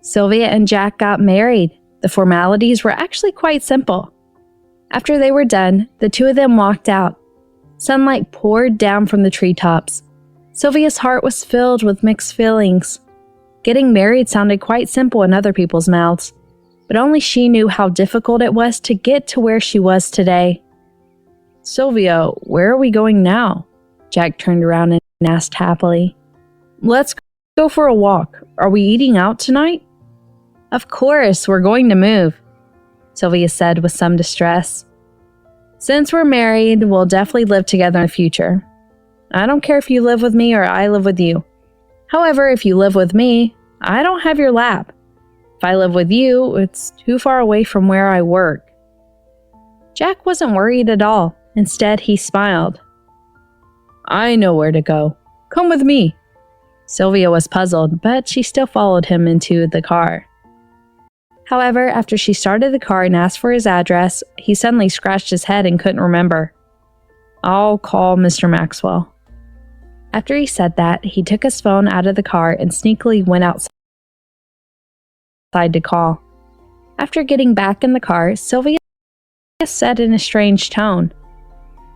Sylvia and Jack got married. The formalities were actually quite simple. After they were done, the two of them walked out. Sunlight poured down from the treetops. Sylvia's heart was filled with mixed feelings. Getting married sounded quite simple in other people's mouths, but only she knew how difficult it was to get to where she was today. "Sylvia, where are we going now?" Jack turned around and asked happily. "Let's go for a walk. Are we eating out tonight?" "Of course, we're going to move," Sylvia said with some distress. "Since we're married, we'll definitely live together in the future. I don't care if you live with me or I live with you. However, if you live with me, I don't have your lap. If I live with you, it's too far away from where I work." Jack wasn't worried at all. Instead, he smiled. "I know where to go. Come with me." Sylvia was puzzled, but she still followed him into the car. However, after she started the car and asked for his address, he suddenly scratched his head and couldn't remember. "I'll call Mr. Maxwell." After he said that, he took his phone out of the car and sneakily went outside to call. After getting back in the car, Sylvia said in a strange tone,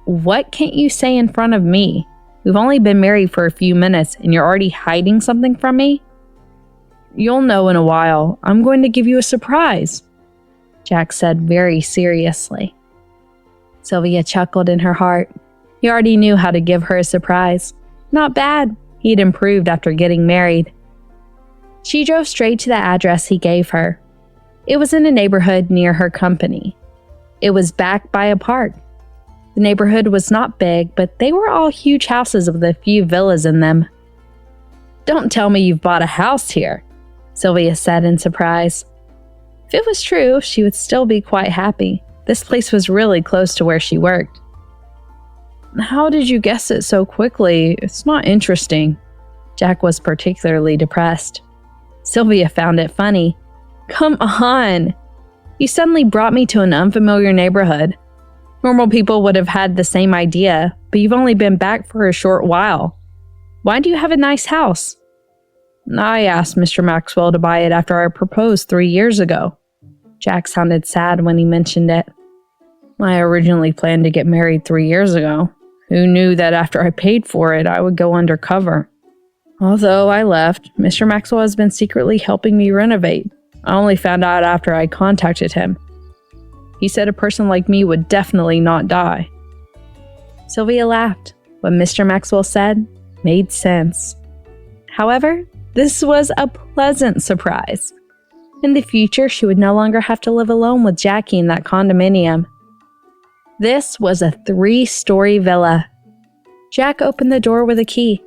"What can't you say in front of me? We've only been married for a few minutes and you're already hiding something from me?" "You'll know in a while. I'm going to give you a surprise," Jack said very seriously. Sylvia chuckled in her heart. He already knew how to give her a surprise. Not bad. He'd improved after getting married. She drove straight to the address he gave her. It was in a neighborhood near her company. It was backed by a park. The neighborhood was not big, but they were all huge houses with a few villas in them. "Don't tell me you've bought a house here," Sylvia said in surprise. If it was true, she would still be quite happy. This place was really close to where she worked. "How did you guess it so quickly? It's not interesting." Jack was particularly depressed. Sylvia found it funny. "Come on! You suddenly brought me to an unfamiliar neighborhood. Normal people would have had the same idea, but you've only been back for a short while. Why do you have a nice house?" "I asked Mr. Maxwell to buy it after I proposed 3 years ago." Jack sounded sad when he mentioned it. "I originally planned to get married 3 years ago. Who knew that after I paid for it, I would go undercover? Although I left, Mr. Maxwell has been secretly helping me renovate. I only found out after I contacted him. He said a person like me would definitely not die." Sylvia laughed. What Mr. Maxwell said made sense. However, this was a pleasant surprise. In the future, she would no longer have to live alone with Jackie in that condominium. This was a 3-story villa. Jack opened the door with a key.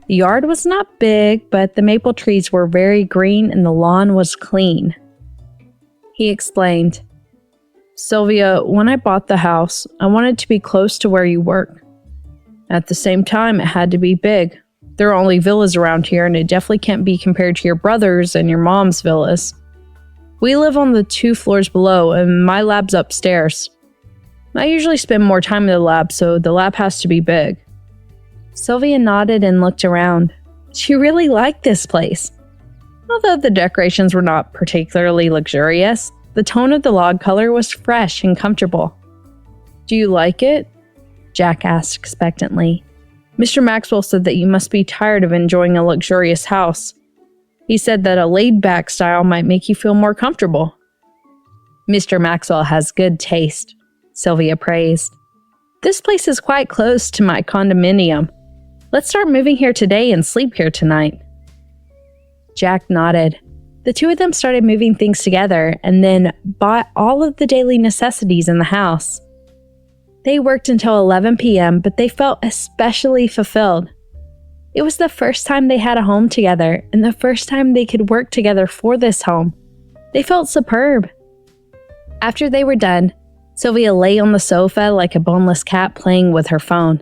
The yard was not big, but the maple trees were very green and the lawn was clean. He explained, "Sylvia, when I bought the house, I wanted to be close to where you work. At the same time, it had to be big. There are only villas around here, and it definitely can't be compared to your brother's and your mom's villas. We live on the 2 floors below, and my lab's upstairs. I usually spend more time in the lab, so the lab has to be big." Sylvia nodded and looked around. She really liked this place. Although the decorations were not particularly luxurious, the tone of the log color was fresh and comfortable. "Do you like it?" Jack asked expectantly. "Mr. Maxwell said that you must be tired of enjoying a luxurious house. He said that a laid-back style might make you feel more comfortable." "Mr. Maxwell has good taste," Sylvia praised. "This place is quite close to my condominium. Let's start moving here today and sleep here tonight." Jack nodded. The two of them started moving things together and then bought all of the daily necessities in the house. They worked until 11 p.m., but they felt especially fulfilled. It was the first time they had a home together and the first time they could work together for this home. They felt superb. After they were done, Sylvia lay on the sofa like a boneless cat playing with her phone.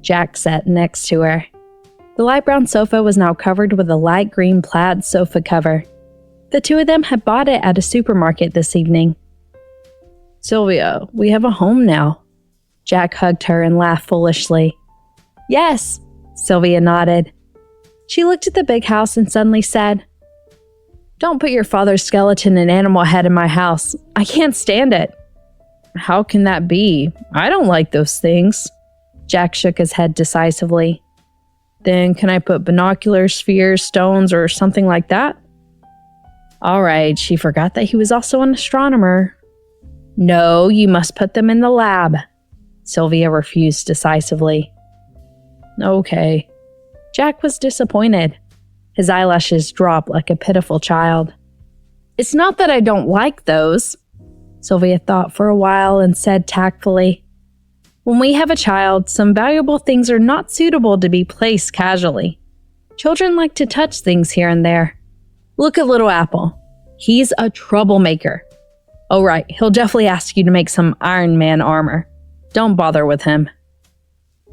Jack sat next to her. The light brown sofa was now covered with a light green plaid sofa cover. The two of them had bought it at a supermarket this evening. "Sylvia, we have a home now." Jack hugged her and laughed foolishly. "Yes," Sylvia nodded. She looked at the big house and suddenly said, Don't put your father's skeleton and animal head in my house. I can't stand it. How can that be? I don't like those things. Jack shook his head decisively. Then can I put binoculars, spheres, stones, or something like that? All right, she forgot that he was also an astronomer. No, you must put them in the lab. Sylvia refused decisively. Okay. Jack was disappointed. His eyelashes dropped like a pitiful child. It's not that I don't like those. Sylvia thought for a while and said tactfully, when we have a child, some valuable things are not suitable to be placed casually. Children like to touch things here and there. Look at little Apple. He's a troublemaker. Oh right, he'll definitely ask you to make some Iron Man armor. Don't bother with him.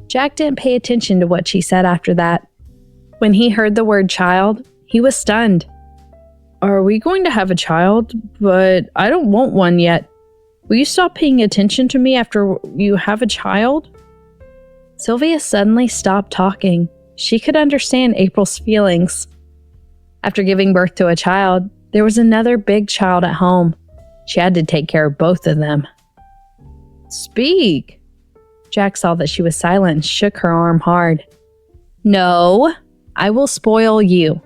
Jack didn't pay attention to what she said after that. When he heard the word child, he was stunned. Are we going to have a child? But I don't want one yet. Will you stop paying attention to me after you have a child? Sylvia suddenly stopped talking. She could understand April's feelings. After giving birth to a child, there was another big child at home. She had to take care of both of them. Speak. Jack saw that she was silent and shook her arm hard. No, I will spoil you.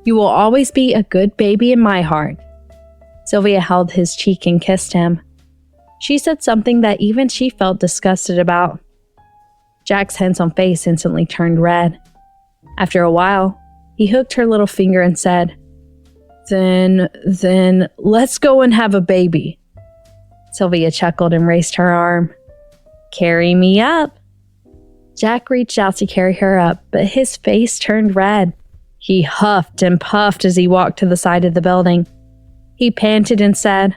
You will always be a good baby in my heart. Sylvia held his cheek and kissed him. She said something that even she felt disgusted about. Jack's handsome face instantly turned red. After a while, he hooked her little finger and said, Then, let's go and have a baby. Sylvia chuckled and raised her arm. Carry me up. Jack reached out to carry her up, but his face turned red. He huffed and puffed as he walked to the side of the building. He panted and said,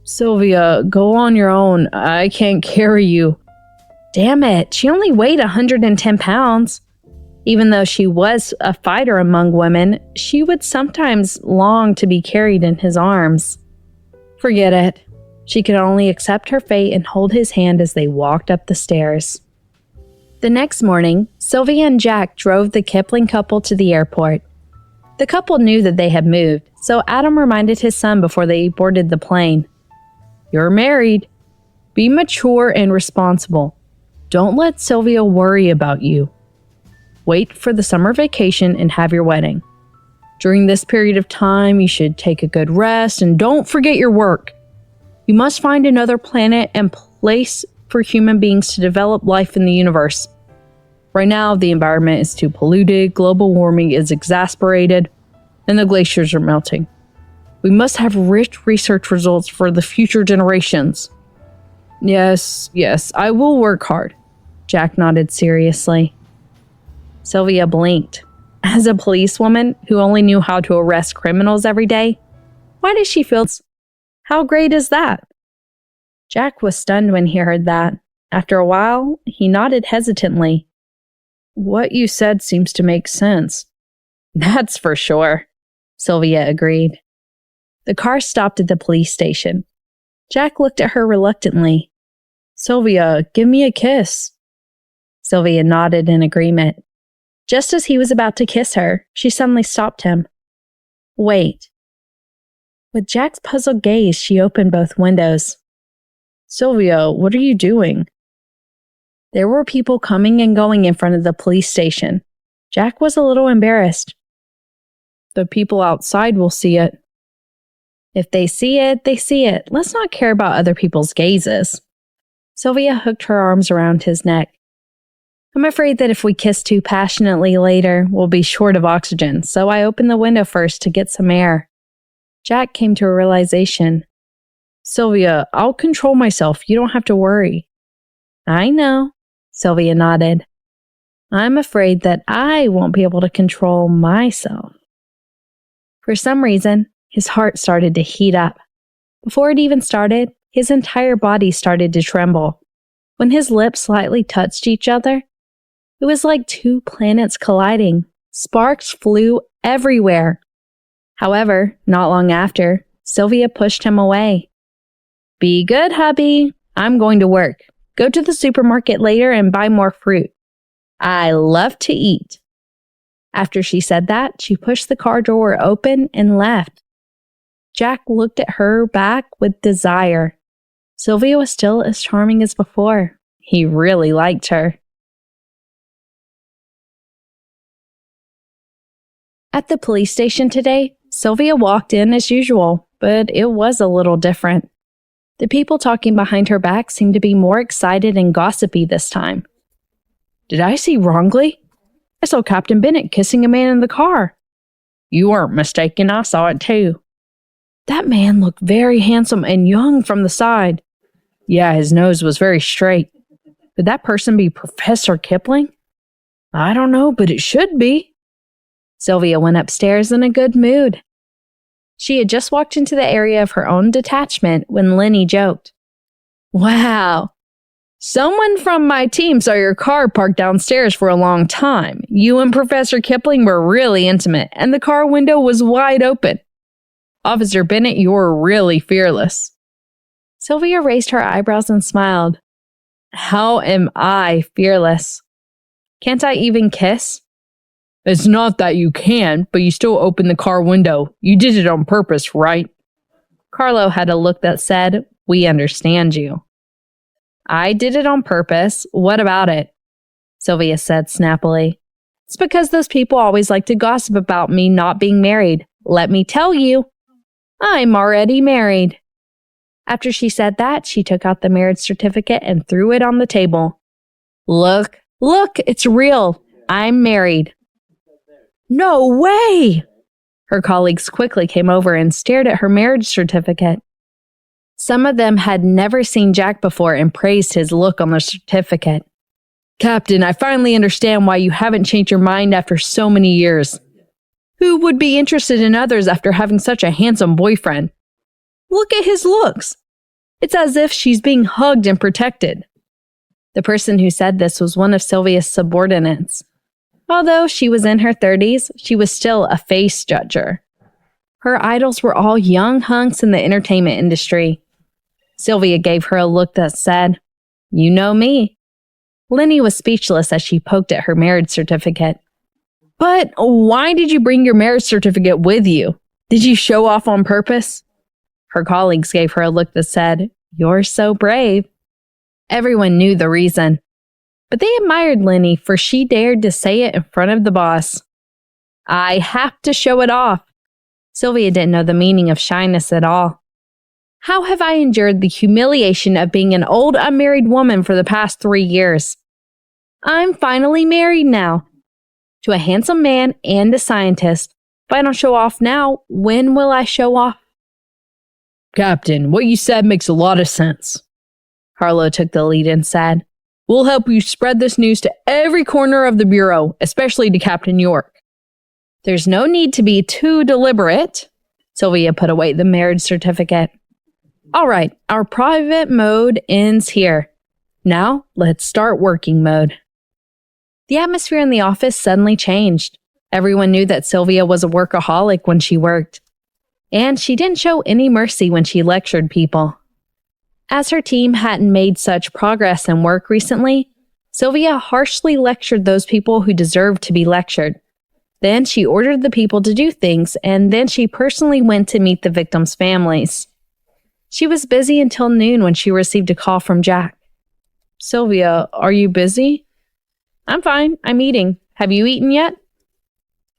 Sylvia, go on your own. I can't carry you. Damn it, she only weighed 110 pounds. Even though she was a fighter among women, she would sometimes long to be carried in his arms. Forget it. She could only accept her fate and hold his hand as they walked up the stairs. The next morning, Sylvia and Jack drove the Kipling couple to the airport. The couple knew that they had moved, so Adam reminded his son before they boarded the plane. You're married. Be mature and responsible. Don't let Sylvia worry about you. Wait for the summer vacation and have your wedding. During this period of time, you should take a good rest and don't forget your work. You must find another planet and place for human beings to develop life in the universe. Right now, the environment is too polluted, global warming is exasperated, and the glaciers are melting. We must have rich research results for the future generations. Yes, I will work hard. Jack nodded seriously. Sylvia blinked. As a policewoman who only knew how to arrest criminals every day, why does she feel? How great is that? Jack was stunned when he heard that. After a while, he nodded hesitantly. What you said seems to make sense. That's for sure, Sylvia agreed. The car stopped at the police station. Jack looked at her reluctantly. Sylvia, give me a kiss. Sylvia nodded in agreement. Just as he was about to kiss her, she suddenly stopped him. Wait. With Jack's puzzled gaze, she opened both windows. Sylvia, what are you doing? There were people coming and going in front of the police station. Jack was a little embarrassed. The people outside will see it. If they see it, they see it. Let's not care about other people's gazes. Sylvia hooked her arms around his neck. I'm afraid that if we kiss too passionately later, we'll be short of oxygen, so I opened the window first to get some air. Jack came to a realization. Sylvia, I'll control myself. You don't have to worry. I know, Sylvia nodded. I'm afraid that I won't be able to control myself. For some reason, his heart started to heat up. Before it even started, his entire body started to tremble. When his lips slightly touched each other, it was like two planets colliding. Sparks flew everywhere. However, not long after, Sylvia pushed him away. Be good, hubby. I'm going to work. Go to the supermarket later and buy more fruit. I love to eat. After she said that, she pushed the car door open and left. Jack looked at her back with desire. Sylvia was still as charming as before. He really liked her. At the police station today, Sylvia walked in as usual, but it was a little different. The people talking behind her back seemed to be more excited and gossipy this time. "Did I see wrongly? I saw Captain Bennett kissing a man in the car." "You weren't mistaken, I saw it too." "That man looked very handsome and young from the side." "Yeah, his nose was very straight." "Could that person be Professor Kipling?" "I don't know, but it should be." Sylvia went upstairs in a good mood. She had just walked into the area of her own detachment when Lenny joked, "Wow, someone from my team saw your car parked downstairs for a long time. You and Professor Kipling were really intimate, and the car window was wide open. Officer Bennett, you're really fearless." Sylvia raised her eyebrows and smiled. "How am I fearless? Can't I even kiss?" "It's not that you can, but you still opened the car window. You did it on purpose, right?" Carlo had a look that said, "We understand you." "I did it on purpose. What about it?" Sylvia said snappily. "It's because those people always like to gossip about me not being married. Let me tell you, I'm already married." After she said that, she took out the marriage certificate and threw it on the table. Look, it's real. I'm married." "No way!" Her colleagues quickly came over and stared at her marriage certificate. Some of them had never seen Jack before and praised his look on the certificate. "Captain, I finally understand why you haven't changed your mind after so many years. Who would be interested in others after having such a handsome boyfriend? Look at his looks. It's as if she's being hugged and protected." The person who said this was one of Sylvia's subordinates. Although she was in her 30s, she was still a face judger. Her idols were all young hunks in the entertainment industry. Sylvia gave her a look that said, "You know me." Lenny was speechless as she poked at her marriage certificate. "But why did you bring your marriage certificate with you? Did you show off on purpose?" Her colleagues gave her a look that said, "You're so brave." Everyone knew the reason. But they admired Lenny, for she dared to say it in front of the boss. "I have to show it off." Sylvia didn't know the meaning of shyness at all. "How have I endured the humiliation of being an old unmarried woman for the past 3 years? I'm finally married now, to a handsome man and a scientist. If I don't show off now, when will I show off?" "Captain, what you said makes a lot of sense." Carlo took the lead and said, "We'll help you spread this news to every corner of the Bureau, especially to Captain York." "There's no need to be too deliberate." Sylvia put away the marriage certificate. "All right, our private mode ends here. Now, let's start working mode." The atmosphere in the office suddenly changed. Everyone knew that Sylvia was a workaholic when she worked. And she didn't show any mercy when she lectured people. As her team hadn't made such progress in work recently, Sylvia harshly lectured those people who deserved to be lectured. Then she ordered the people to do things, and then she personally went to meet the victims' families. She was busy until noon when she received a call from Jack. "Sylvia, are you busy?" "I'm fine. I'm eating. Have you eaten yet?"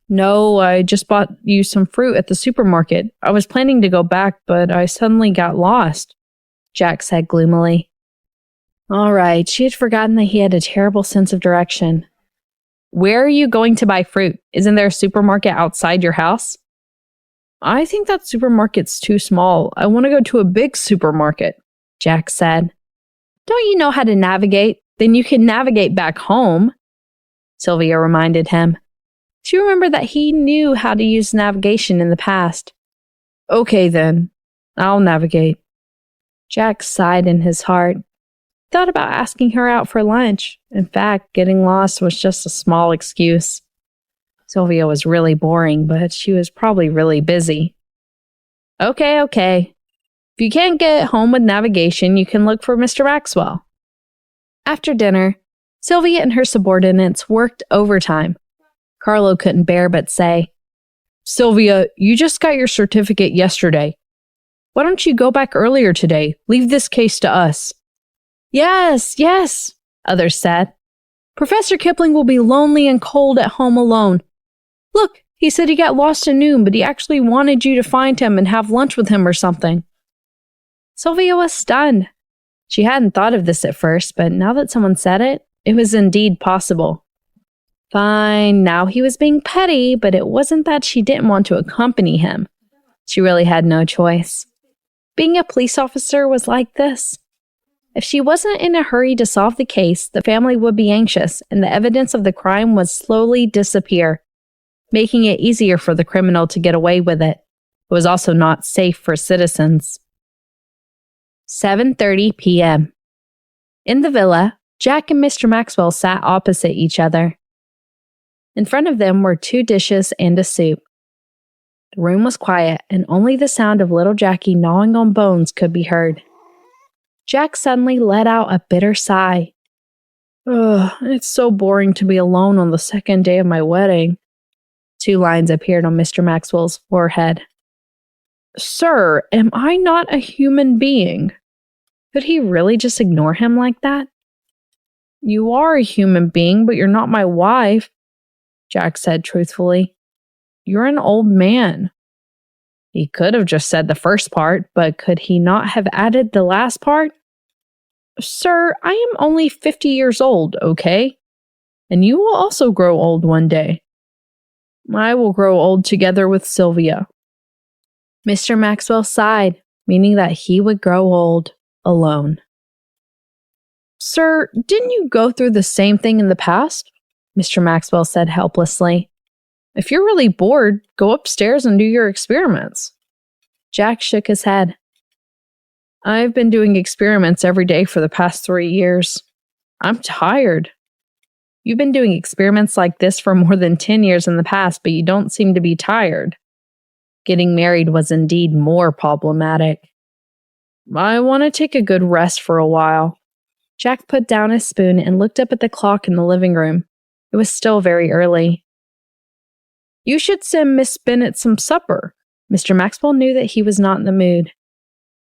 "No, I just bought you some fruit at the supermarket. I was planning to go back, but I suddenly got lost," Jack said gloomily. All right, she had forgotten that he had a terrible sense of direction. "Where are you going to buy fruit? Isn't there a supermarket outside your house?" "I think that supermarket's too small. I want to go to a big supermarket," Jack said. "Don't you know how to navigate? Then you can navigate back home," Sylvia reminded him. She remembered that he knew how to use navigation in the past. "Okay then, I'll navigate." Jack sighed in his heart. He thought about asking her out for lunch. In fact, getting lost was just a small excuse. Sylvia was really boring, but she was probably really busy. Okay. If you can't get home with navigation, you can look for Mr. Maxwell." After dinner, Sylvia and her subordinates worked overtime. Carlo couldn't bear but say, "Sylvia, you just got your certificate yesterday. Why don't you go back earlier today? Leave this case to us." "Yes, yes," others said. "Professor Kipling will be lonely and cold at home alone. Look, he said he got lost at noon, but he actually wanted you to find him and have lunch with him or something." Sylvia was stunned. She hadn't thought of this at first, but now that someone said it, it was indeed possible. Fine, now he was being petty, but it wasn't that she didn't want to accompany him. She really had no choice. Being a police officer was like this. If she wasn't in a hurry to solve the case, the family would be anxious, and the evidence of the crime would slowly disappear, making it easier for the criminal to get away with it. It was also not safe for citizens. 7:30 p.m. In the villa, Jack and Mr. Maxwell sat opposite each other. In front of them were 2 dishes and a soup. The room was quiet, and only the sound of little Jackie gnawing on bones could be heard. Jack suddenly let out a bitter sigh. "Ugh, it's so boring to be alone on the second day of my wedding." 2 lines appeared on Mr. Maxwell's forehead. "Sir, am I not a human being?" Could he really just ignore him like that? "You are a human being, but you're not my wife," Jack said truthfully. "You're an old man." He could have just said the first part, but could he not have added the last part? "Sir, I am only 50 years old, okay? And you will also grow old one day. I will grow old together with Sylvia." Mr. Maxwell sighed, meaning that he would grow old alone. "Sir, didn't you go through the same thing in the past?" Mr. Maxwell said helplessly. "If you're really bored, go upstairs and do your experiments." Jack shook his head. "I've been doing experiments every day for the past 3 years. I'm tired." "You've been doing experiments like this for more than 10 years in the past, but you don't seem to be tired." Getting married was indeed more problematic. "I want to take a good rest for a while." Jack put down his spoon and looked up at the clock in the living room. It was still very early. "You should send Miss Bennet some supper." Mr. Maxwell knew that he was not in the mood.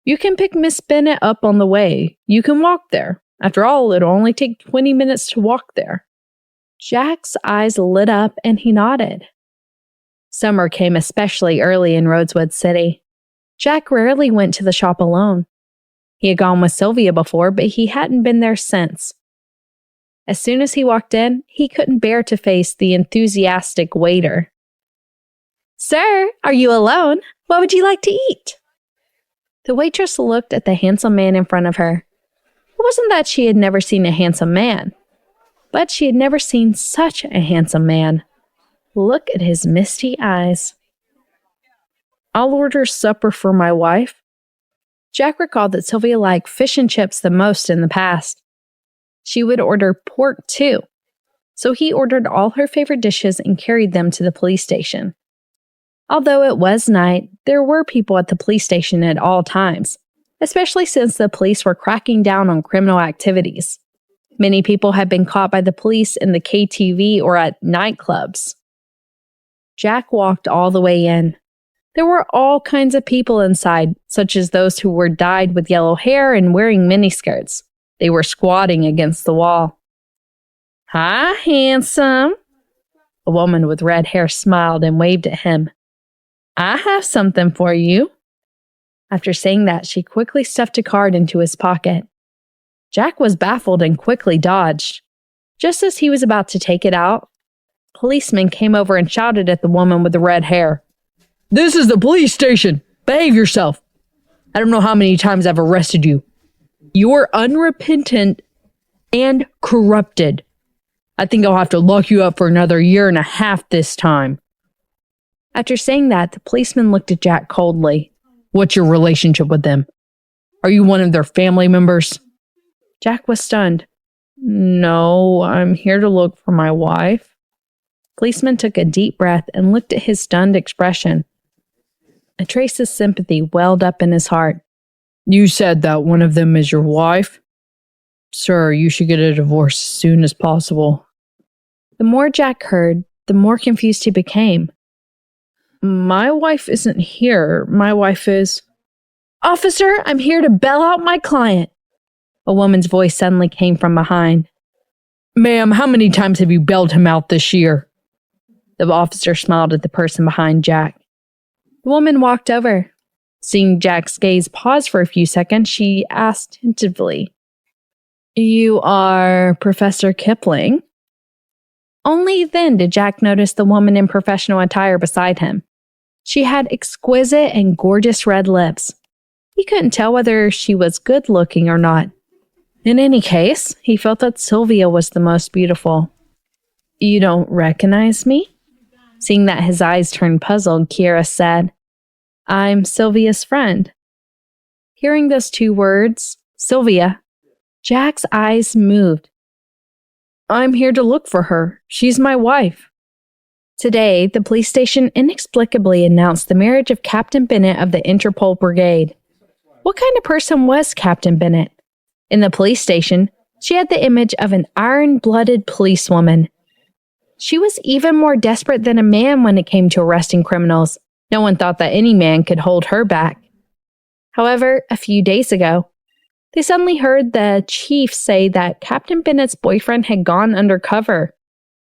"You can pick Miss Bennet up on the way. You can walk there. After all, it'll only take 20 minutes to walk there." Jack's eyes lit up and he nodded. Summer came especially early in Rosewood City. Jack rarely went to the shop alone. He had gone with Sylvia before, but he hadn't been there since. As soon as he walked in, he couldn't bear to face the enthusiastic waiter. "Sir, are you alone? What would you like to eat?" The waitress looked at the handsome man in front of her. It wasn't that she had never seen a handsome man, but she had never seen such a handsome man. Look at his misty eyes. "I'll order supper for my wife." Jack recalled that Sylvia liked fish and chips the most in the past. She would order pork too, so he ordered all her favorite dishes and carried them to the police station. Although it was night, there were people at the police station at all times, especially since the police were cracking down on criminal activities. Many people had been caught by the police in the KTV or at nightclubs. Jack walked all the way in. There were all kinds of people inside, such as those who were dyed with yellow hair and wearing miniskirts. They were squatting against the wall. "Hi, handsome." A woman with red hair smiled and waved at him. "I have something for you." After saying that, she quickly stuffed a card into his pocket. Jack was baffled and quickly dodged. Just as he was about to take it out, a policeman came over and shouted at the woman with the red hair. "This is the police station! Behave yourself! I don't know how many times I've arrested you. You're unrepentant and corrupted. I think I'll have to lock you up for another 1.5 years this time." After saying that, the policeman looked at Jack coldly. "What's your relationship with them? Are you one of their family members?" Jack was stunned. "No, I'm here to look for my wife." The policeman took a deep breath and looked at his stunned expression. A trace of sympathy welled up in his heart. "You said that one of them is your wife? Sir, you should get a divorce as soon as possible." The more Jack heard, the more confused he became. My wife isn't here. My wife is... Officer, I'm here to bail out my client. A woman's voice suddenly came from behind. Ma'am, how many times have you bailed him out this year? The officer smiled at the person behind Jack. The woman walked over. Seeing Jack's gaze pause for a few seconds, she asked tentatively, You are Professor Kipling? Only then did Jack notice the woman in professional attire beside him. She had exquisite and gorgeous red lips. He couldn't tell whether she was good-looking or not. In any case, he felt that Sylvia was the most beautiful. You don't recognize me? Seeing that his eyes turned puzzled, Kiera said, I'm Sylvia's friend. Hearing those two words, Sylvia, Jack's eyes moved. I'm here to look for her. She's my wife. Today, the police station inexplicably announced the marriage of Captain Bennett of the Interpol Brigade. What kind of person was Captain Bennett? In the police station, she had the image of an iron-blooded policewoman. She was even more desperate than a man when it came to arresting criminals. No one thought that any man could hold her back. However, a few days ago, they suddenly heard the chief say that Captain Bennett's boyfriend had gone undercover.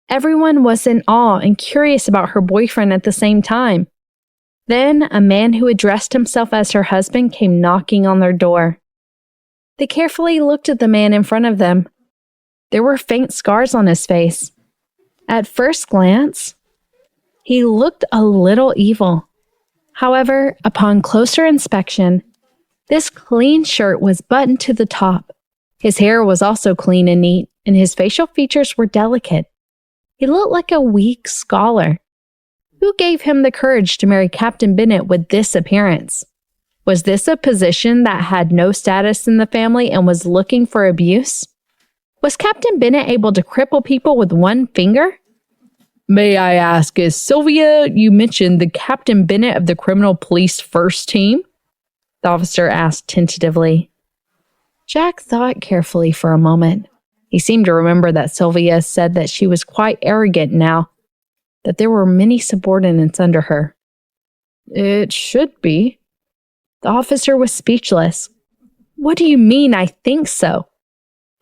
Everyone was in awe and curious about her boyfriend at the same time. Then, a man who addressed himself as her husband came knocking on their door. They carefully looked at the man in front of them. There were faint scars on his face. At first glance, he looked a little evil. However, upon closer inspection, this clean shirt was buttoned to the top. His hair was also clean and neat, and his facial features were delicate. He looked like a weak scholar. Who gave him the courage to marry Captain Bennett with this appearance? Was this a position that had no status in the family and was looking for abuse? Was Captain Bennett able to cripple people with one finger? May I ask, is Sylvia, you mentioned, the Captain Bennett of the Criminal Police First Team? The officer asked tentatively. Jack thought carefully for a moment. He seemed to remember that Sylvia said that she was quite arrogant now, that there were many subordinates under her. It should be. The officer was speechless. What do you mean, I think so?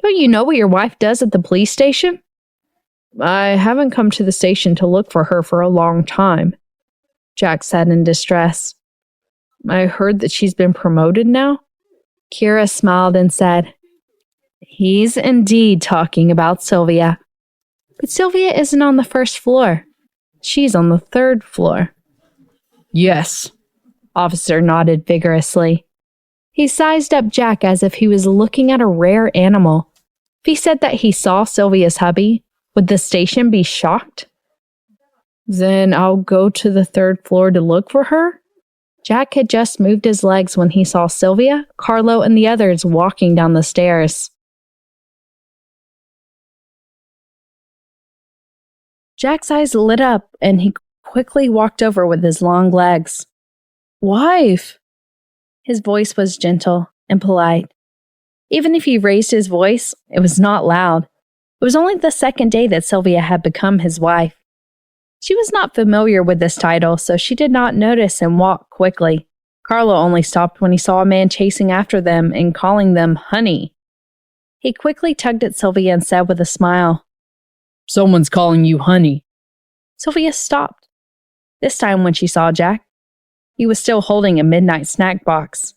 Don't you know what your wife does at the police station? I haven't come to the station to look for her for a long time, Jack said in distress. I heard that she's been promoted now. Kiera smiled and said, He's indeed talking about Sylvia. But Sylvia isn't on the first floor. She's on the third floor. Yes. Officer nodded vigorously. He sized up Jack as if he was looking at a rare animal. If he said that he saw Sylvia's hubby, would the station be shocked? Then I'll go to the third floor to look for her? Jack had just moved his legs when he saw Sylvia, Carlo, and the others walking down the stairs. Jack's eyes lit up, and he quickly walked over with his long legs. Wife! His voice was gentle and polite. Even if he raised his voice, it was not loud. It was only the second day that Sylvia had become his wife. She was not familiar with this title, so she did not notice and walked quickly. Carlo only stopped when he saw a man chasing after them and calling them honey. He quickly tugged at Sylvia and said with a smile, Someone's calling you honey. Sylvia stopped. This time when she saw Jack, he was still holding a midnight snack box.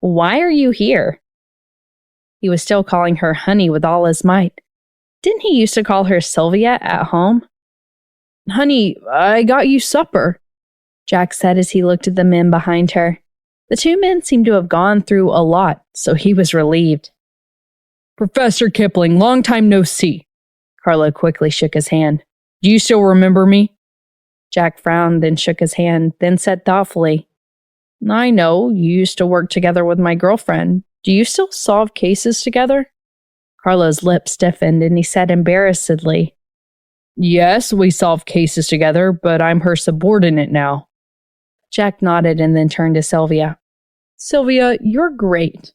Why are you here? He was still calling her honey with all his might. Didn't he used to call her Sylvia at home? Honey, I got you supper, Jack said as he looked at the men behind her. The two men seemed to have gone through a lot, so he was relieved. Professor Kipling, long time no see. Carlo quickly shook his hand. Do you still remember me? Jack frowned and shook his hand, then said thoughtfully, I know, you used to work together with my girlfriend. Do you still solve cases together? Carlo's lips stiffened and he said embarrassedly, Yes, we solve cases together, but I'm her subordinate now. Jack nodded and then turned to Sylvia. Sylvia, you're great.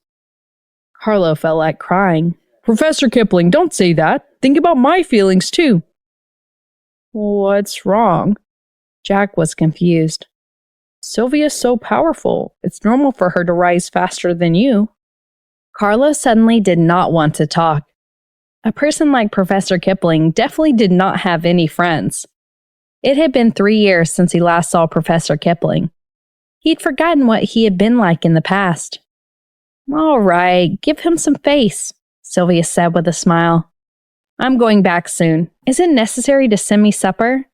Carlo felt like crying. Professor Kipling, don't say that. Think about my feelings too. What's wrong? Jack was confused. Sylvia's so powerful. It's normal for her to rise faster than you. Carla suddenly did not want to talk. A person like Professor Kipling definitely did not have any friends. It had been 3 years since he last saw Professor Kipling. He'd forgotten what he had been like in the past. All right, give him some face, Sylvia said with a smile. I'm going back soon. Is it necessary to send me supper?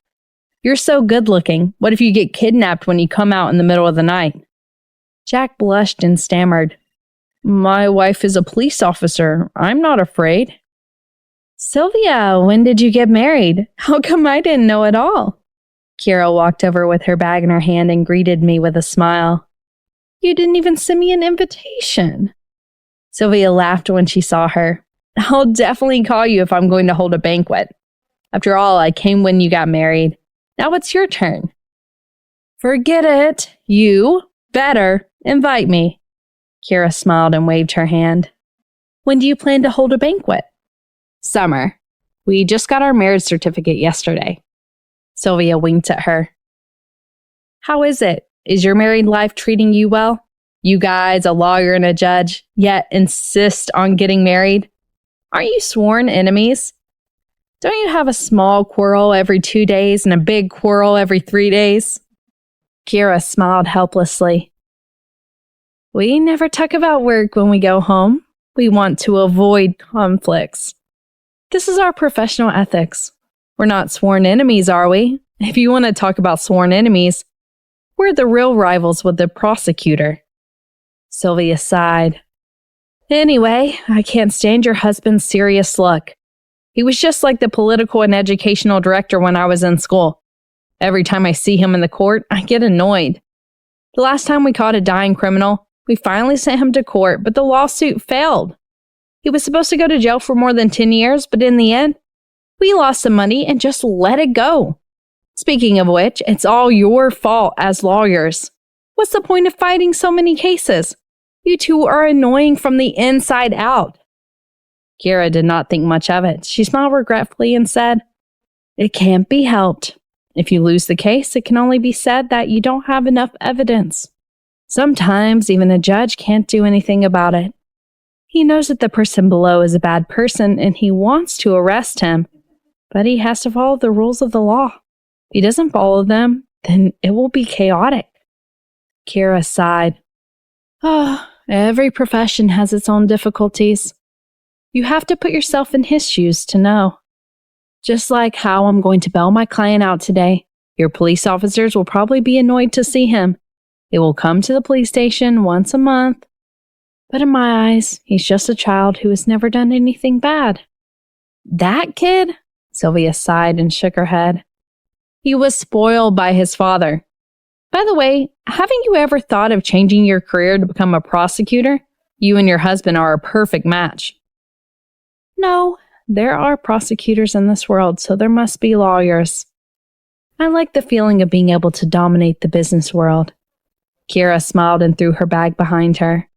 You're so good looking. What if you get kidnapped when you come out in the middle of the night? Jack blushed and stammered. My wife is a police officer. I'm not afraid. Sylvia, when did you get married? How come I didn't know at all? Kira walked over with her bag in her hand and greeted me with a smile. You didn't even send me an invitation. Sylvia laughed when she saw her. I'll definitely call you if I'm going to hold a banquet. After all, I came when you got married. Now it's your turn. Forget it. You better invite me. Kira smiled and waved her hand. When do you plan to hold a banquet? Summer. We just got our marriage certificate yesterday. Sylvia winked at her. How is it? Is your married life treating you well? You guys, a lawyer and a judge, yet insist on getting married? Aren't you sworn enemies? Don't you have a small quarrel every 2 days and a big quarrel every 3 days? Kira smiled helplessly. We never talk about work when we go home. We want to avoid conflicts. This is our professional ethics. We're not sworn enemies, are we? If you want to talk about sworn enemies, we're the real rivals with the prosecutor. Sylvia sighed. Anyway, I can't stand your husband's serious look. He was just like the political and educational director when I was in school. Every time I see him in the court, I get annoyed. The last time we caught a dying criminal, we finally sent him to court, but the lawsuit failed. He was supposed to go to jail for more than 10 years, but in the end, we lost some money and just let it go. Speaking of which, it's all your fault as lawyers. What's the point of fighting so many cases? You two are annoying from the inside out. Kira did not think much of it. She smiled regretfully and said, It can't be helped. If you lose the case, it can only be said that you don't have enough evidence. Sometimes even a judge can't do anything about it. He knows that the person below is a bad person and he wants to arrest him, but he has to follow the rules of the law. If he doesn't follow them, then it will be chaotic. Kira sighed. Every profession has its own difficulties. You have to put yourself in his shoes to know. Just like how I'm going to bail my client out today, your police officers will probably be annoyed to see him. They will come to the police station once a month. But in my eyes, he's just a child who has never done anything bad. That kid? Sylvia sighed and shook her head. He was spoiled by his father. By the way, haven't you ever thought of changing your career to become a prosecutor? You and your husband are a perfect match. No, there are prosecutors in this world, so there must be lawyers. I like the feeling of being able to dominate the business world. Kira smiled and threw her bag behind her.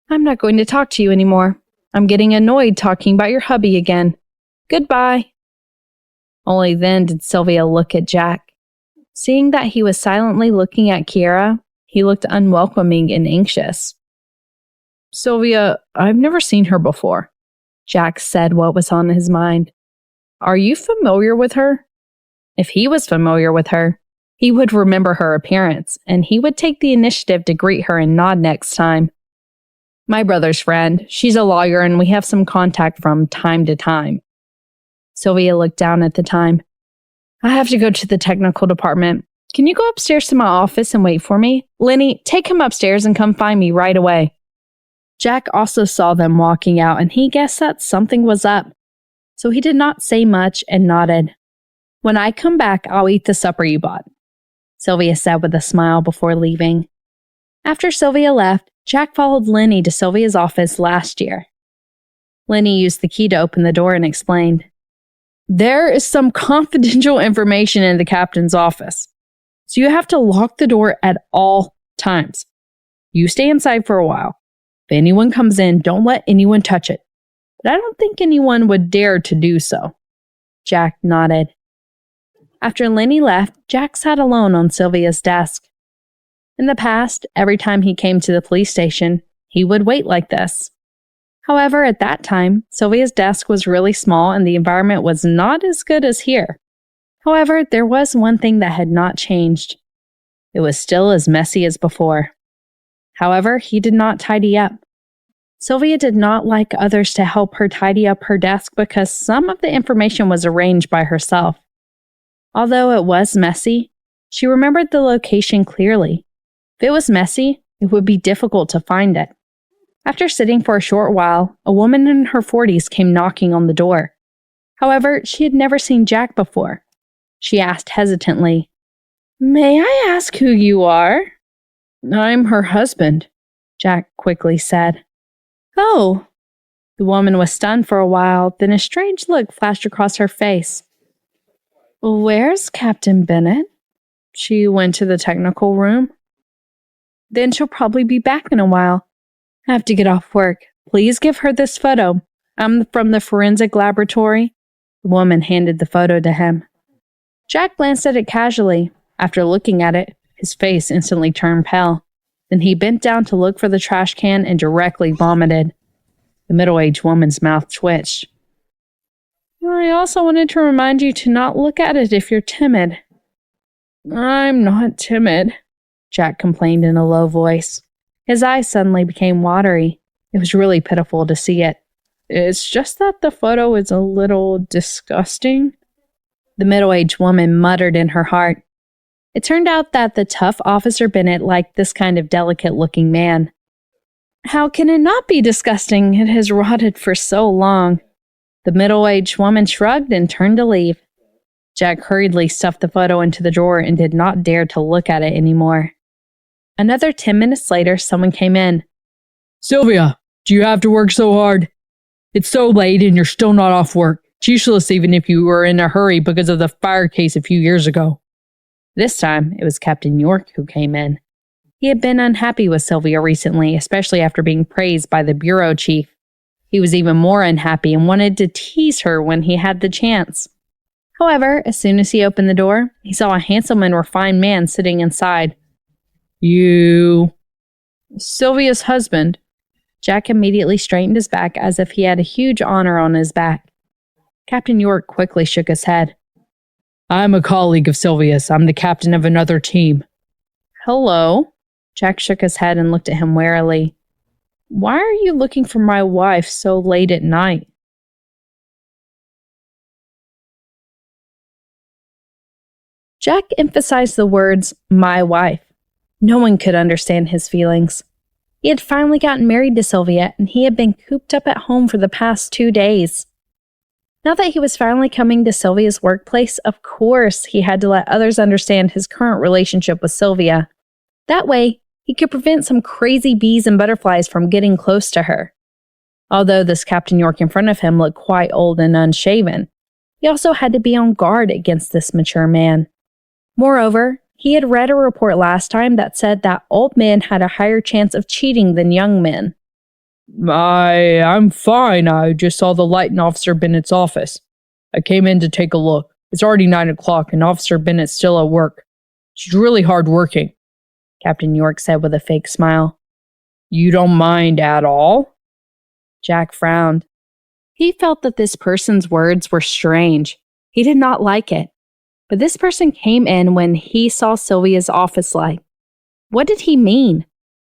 I'm not going to talk to you anymore. I'm getting annoyed talking about your hubby again. Goodbye. Only then did Sylvia look at Jack. Seeing that he was silently looking at Kira, he looked unwelcoming and anxious. Sylvia, I've never seen her before. Jack said what was on his mind. Are you familiar with her? If he was familiar with her, he would remember her appearance, and he would take the initiative to greet her and nod next time. My brother's friend. She's a lawyer, and we have some contact from time to time. Sylvia looked down at the time. I have to go to the technical department. Can you go upstairs to my office and wait for me? Lenny, take him upstairs and come find me right away. Jack also saw them walking out, and he guessed that something was up. So he did not say much and nodded. When I come back, I'll eat the supper you bought, Sylvia said with a smile before leaving. After Sylvia left, Jack followed Lenny to Sylvia's office last year. Lenny used the key to open the door and explained, There is some confidential information in the captain's office, so you have to lock the door at all times. You stay inside for a while. If anyone comes in, don't let anyone touch it. But I don't think anyone would dare to do so. Jack nodded. After Lenny left, Jack sat alone on Sylvia's desk. In the past, every time he came to the police station, he would wait like this. However, at that time, Sylvia's desk was really small and the environment was not as good as here. However, there was one thing that had not changed. It was still as messy as before. However, he did not tidy up. Sylvia did not like others to help her tidy up her desk because some of the information was arranged by herself. Although it was messy, she remembered the location clearly. If it was messy, it would be difficult to find it. After sitting for a short while, a woman in her 40s came knocking on the door. However, she had never seen Jack before. She asked hesitantly, "May I ask who you are?" "I'm her husband," Jack quickly said. "Oh." The woman was stunned for a while, then a strange look flashed across her face. "Where's Captain Bennett?" "She went to the technical room." "Then she'll probably be back in a while. I have to get off work. Please give her this photo. I'm from the forensic laboratory." The woman handed the photo to him. Jack glanced at it casually. After looking at it, his face instantly turned pale. Then he bent down to look for the trash can and directly vomited. The middle-aged woman's mouth twitched. "I also wanted to remind you to not look at it if you're timid." "I'm not timid," Jack complained in a low voice. His eyes suddenly became watery. It was really pitiful to see it. "It's just that the photo is a little disgusting." The middle-aged woman muttered in her heart. It turned out that the tough Officer Bennett liked this kind of delicate-looking man. "How can it not be disgusting? It has rotted for so long." The middle-aged woman shrugged and turned to leave. Jack hurriedly stuffed the photo into the drawer and did not dare to look at it anymore. Another 10 minutes later, someone came in. "Sylvia, do you have to work so hard? It's so late and you're still not off work. It's useless even if you were in a hurry because of the fire case a few years ago." This time, it was Captain York who came in. He had been unhappy with Sylvia recently, especially after being praised by the bureau chief. He was even more unhappy and wanted to tease her when he had the chance. However, as soon as he opened the door, he saw a handsome and refined man sitting inside. "You..." "Sylvia's husband." Jack immediately straightened his back as if he had a huge honor on his back. Captain York quickly shook his head. "I'm a colleague of Sylvia's. I'm the captain of another team." "Hello." Jack shook his head and looked at him warily. "Why are you looking for my wife so late at night?" Jack emphasized the words, "my wife." No one could understand his feelings. He had finally gotten married to Sylvia, and he had been cooped up at home for the past 2 days. Now that he was finally coming to Sylvia's workplace, of course he had to let others understand his current relationship with Sylvia. That way, he could prevent some crazy bees and butterflies from getting close to her. Although this Captain York in front of him looked quite old and unshaven, he also had to be on guard against this mature man. Moreover, he had read a report last time that said that old men had a higher chance of cheating than young men. I'm fine. I just saw the light in Officer Bennett's office. I came in to take a look. It's already 9 o'clock and Officer Bennett's still at work. She's really hard working," Captain York said with a fake smile. "You don't mind at all?" Jack frowned. He felt that this person's words were strange. He did not like it. But this person came in when he saw Sylvia's office light. What did he mean?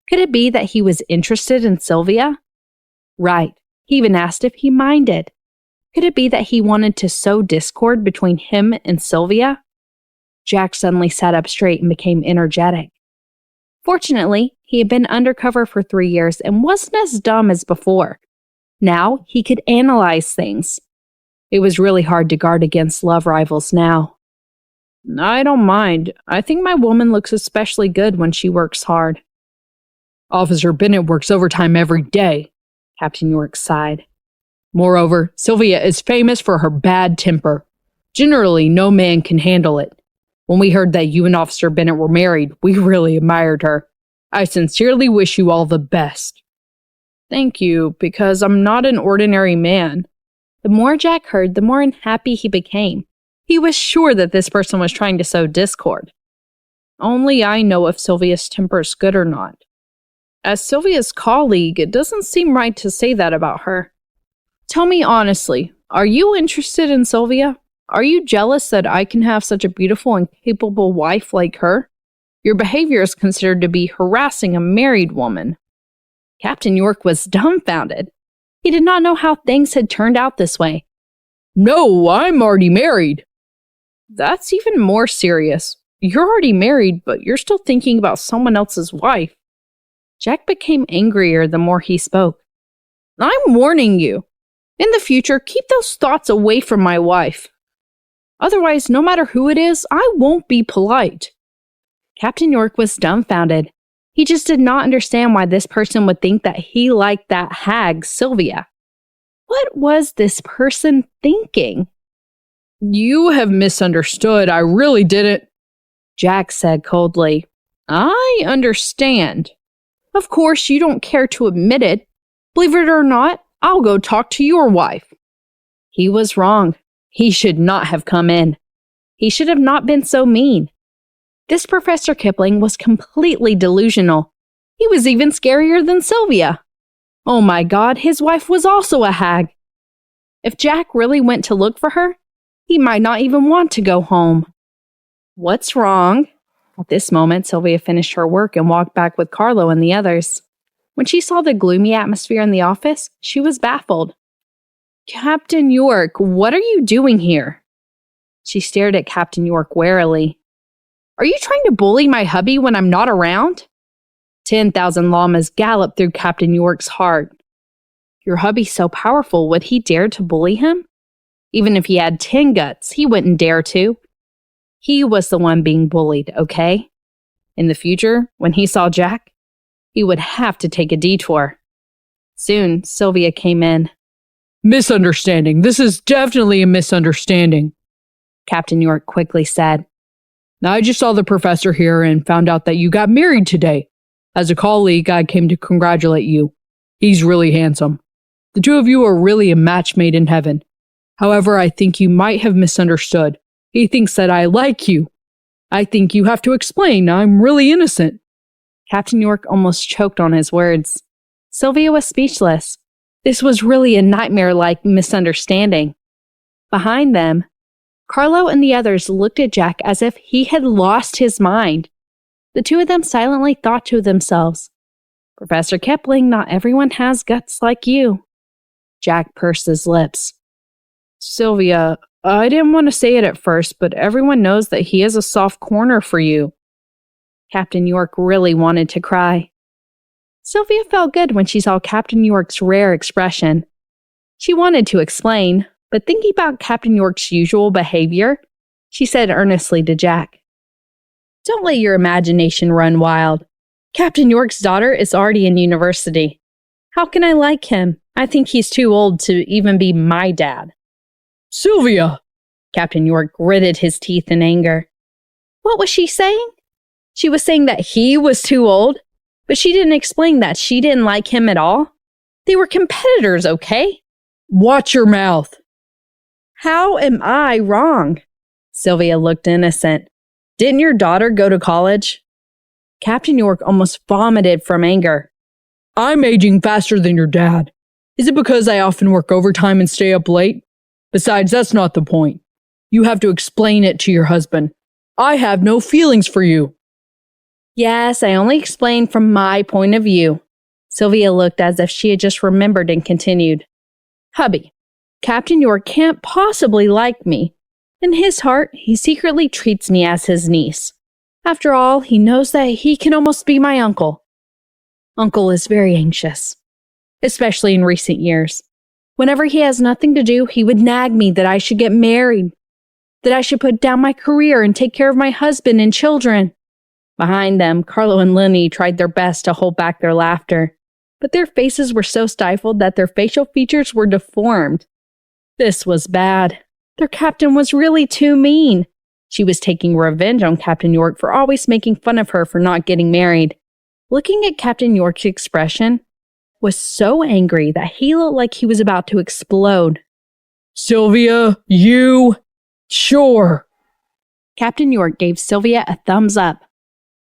Could it be that he was interested in Sylvia? Right. He even asked if he minded. Could it be that he wanted to sow discord between him and Sylvia? Jack suddenly sat up straight and became energetic. Fortunately, he had been undercover for 3 years and wasn't as dumb as before. Now he could analyze things. It was really hard to guard against love rivals now. "I don't mind. I think my woman looks especially good when she works hard." "Officer Bennett works overtime every day," Captain York sighed. "Moreover, Sylvia is famous for her bad temper. Generally, no man can handle it. When we heard that you and Officer Bennett were married, we really admired her. I sincerely wish you all the best." "Thank you, because I'm not an ordinary man." The more Jack heard, the more unhappy he became. He was sure that this person was trying to sow discord. Only I know if Sylvia's temper is good or not. As Sylvia's colleague, it doesn't seem right to say that about her. Tell me honestly, are you interested in Sylvia? Are you jealous that I can have such a beautiful and capable wife like her? Your behavior is considered to be harassing a married woman. Captain York was dumbfounded. He did not know how things had turned out this way. No, I'm already married. That's even more serious. You're already married, but you're still thinking about someone else's wife. Jack became angrier the more he spoke. I'm warning you. In the future, keep those thoughts away from my wife. Otherwise, no matter who it is, I won't be polite. Captain York was dumbfounded. He just did not understand why this person would think that he liked that hag, Sylvia. What was this person thinking? You have misunderstood. I really didn't. Jack said coldly. I understand. Of course, you don't care to admit it. Believe it or not, I'll go talk to your wife. He was wrong. He should not have come in. He should have not been so mean. This Professor Kipling was completely delusional. He was even scarier than Sylvia. Oh my God, his wife was also a hag. If Jack really went to look for her, he might not even want to go home. What's wrong? At this moment, Sylvia finished her work and walked back with Carlo and the others. When she saw the gloomy atmosphere in the office, she was baffled. Captain York, what are you doing here? She stared at Captain York warily. Are you trying to bully my hubby when I'm not around? 10,000 llamas galloped through Captain York's heart. Your hubby's so powerful, would he dare to bully him? Even if he had 10 guts, he wouldn't dare to. He was the one being bullied, okay? In the future, when he saw Jack, he would have to take a detour. Soon, Sylvia came in. Misunderstanding. This is definitely a misunderstanding, Captain York quickly said. Now, I just saw the professor here and found out that you got married today. As a colleague, I came to congratulate you. He's really handsome. The two of you are really a match made in heaven. However, I think you might have misunderstood. He thinks that I like you. I think you have to explain. I'm really innocent. Captain York almost choked on his words. Sylvia was speechless. This was really a nightmare-like misunderstanding. Behind them, Carlo and the others looked at Jack as if he had lost his mind. The two of them silently thought to themselves, Professor Kipling, not everyone has guts like you. Jack pursed his lips. Sylvia, I didn't want to say it at first, but everyone knows that he has a soft corner for you. Captain York really wanted to cry. Sylvia felt good when she saw Captain York's rare expression. She wanted to explain, but thinking about Captain York's usual behavior, she said earnestly to Jack, Don't let your imagination run wild. Captain York's daughter is already in university. How can I like him? I think he's too old to even be my dad. Sylvia! Captain York gritted his teeth in anger. What was she saying? She was saying that he was too old, but she didn't explain that she didn't like him at all. They were competitors, okay? Watch your mouth. How am I wrong? Sylvia looked innocent. Didn't your daughter go to college? Captain York almost vomited from anger. I'm aging faster than your dad. Is it because I often work overtime and stay up late? Besides, that's not the point. You have to explain it to your husband. I have no feelings for you. Yes, I only explained from my point of view. Sylvia looked as if she had just remembered and continued. Hubby, Captain York can't possibly like me. In his heart, he secretly treats me as his niece. After all, he knows that he can almost be my uncle. Uncle is very anxious, especially in recent years. Whenever he has nothing to do, he would nag me that I should get married, that I should put down my career and take care of my husband and children. Behind them, Carlo and Lenny tried their best to hold back their laughter, but their faces were so stifled that their facial features were deformed. This was bad. Their captain was really too mean. She was taking revenge on Captain York for always making fun of her for not getting married. Looking at Captain York's expression was so angry that he looked like he was about to explode. Sylvia, you... Sure. Captain York gave Sylvia a thumbs up.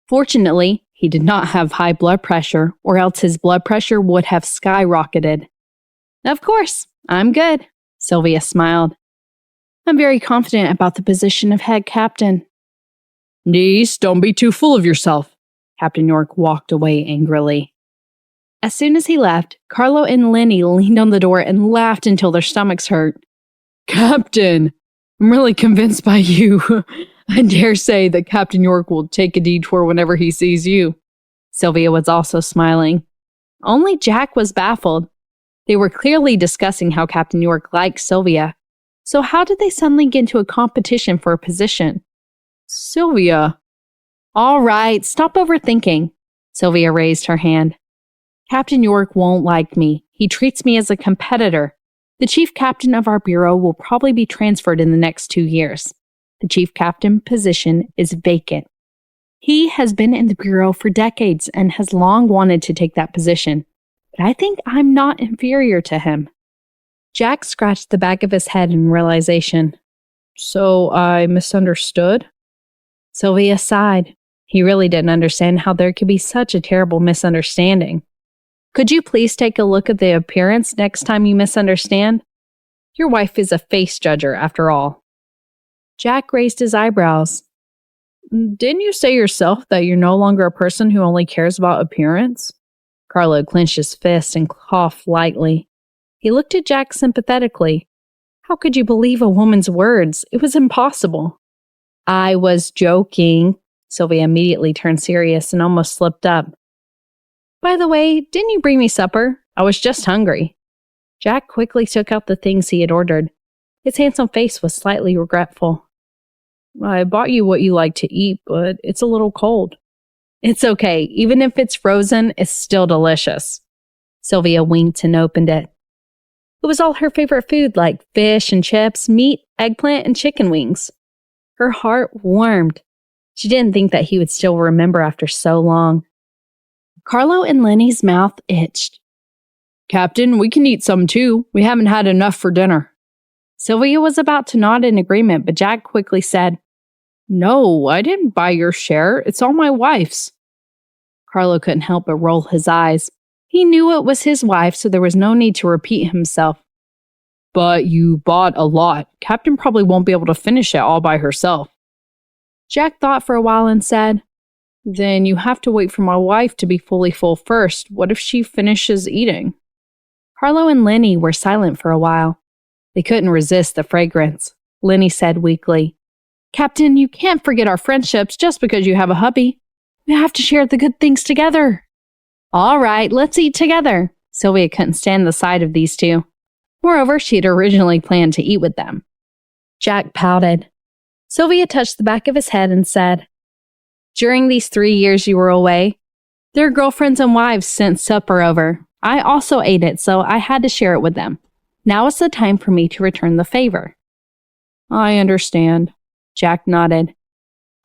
Fortunately, he did not have high blood pressure, or else his blood pressure would have skyrocketed. Of course, I'm good, Sylvia smiled. I'm very confident about the position of head captain. Niece, don't be too full of yourself. Captain York walked away angrily. As soon as he left, Carlo and Lenny leaned on the door and laughed until their stomachs hurt. Captain, I'm really convinced by you. I dare say that Captain York will take a detour whenever he sees you. Sylvia was also smiling. Only Jack was baffled. They were clearly discussing how Captain York liked Sylvia. So how did they suddenly get into a competition for a position? Sylvia. All right, stop overthinking. Sylvia raised her hand. Captain York won't like me. He treats me as a competitor. The chief captain of our bureau will probably be transferred in the next 2 years. The chief captain position is vacant. He has been in the bureau for decades and has long wanted to take that position. But I think I'm not inferior to him. Jack scratched the back of his head in realization. So I misunderstood? Sylvia sighed. He really didn't understand how there could be such a terrible misunderstanding. Could you please take a look at the appearance next time you misunderstand? Your wife is a face judger, after all. Jack raised his eyebrows. Didn't you say yourself that you're no longer a person who only cares about appearance? Carlo clenched his fist and coughed lightly. He looked at Jack sympathetically. How could you believe a woman's words? It was impossible. I was joking. Sylvia immediately turned serious and almost slipped up. By the way, didn't you bring me supper? I was just hungry. Jack quickly took out the things he had ordered. His handsome face was slightly regretful. I bought you what you like to eat, but it's a little cold. It's okay. Even if it's frozen, it's still delicious. Sylvia winked and opened it. It was all her favorite food, like fish and chips, meat, eggplant, and chicken wings. Her heart warmed. She didn't think that he would still remember after so long. Carlo and Lenny's mouth itched. Captain, we can eat some too. We haven't had enough for dinner. Sylvia was about to nod in agreement, but Jack quickly said, No, I didn't buy your share. It's all my wife's. Carlo couldn't help but roll his eyes. He knew it was his wife, so there was no need to repeat himself. But you bought a lot. Captain probably won't be able to finish it all by herself. Jack thought for a while and said, Then you have to wait for my wife to be fully full first. What if she finishes eating? Carlo and Lenny were silent for a while. They couldn't resist the fragrance. Lenny said weakly, Captain, you can't forget our friendships just because you have a hubby. We have to share the good things together. All right, let's eat together. Sylvia couldn't stand the sight of these two. Moreover, she had originally planned to eat with them. Jack pouted. Sylvia touched the back of his head and said, During these 3 years you were away, their girlfriends and wives sent supper over. I also ate it, so I had to share it with them. Now is the time for me to return the favor. I understand. Jack nodded.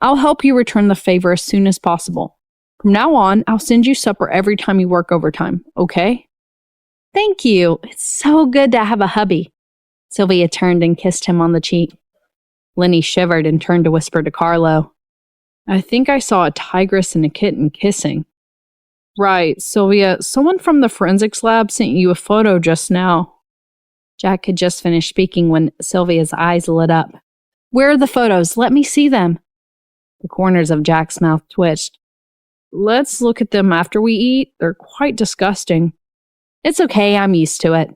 I'll help you return the favor as soon as possible. From now on, I'll send you supper every time you work overtime, okay? Thank you. It's so good to have a hubby. Sylvia turned and kissed him on the cheek. Lenny shivered and turned to whisper to Carlo. I think I saw a tigress and a kitten kissing. Right, Sylvia, someone from the forensics lab sent you a photo just now. Jack had just finished speaking when Sylvia's eyes lit up. Where are the photos? Let me see them. The corners of Jack's mouth twitched. Let's look at them after we eat. They're quite disgusting. It's okay, I'm used to it.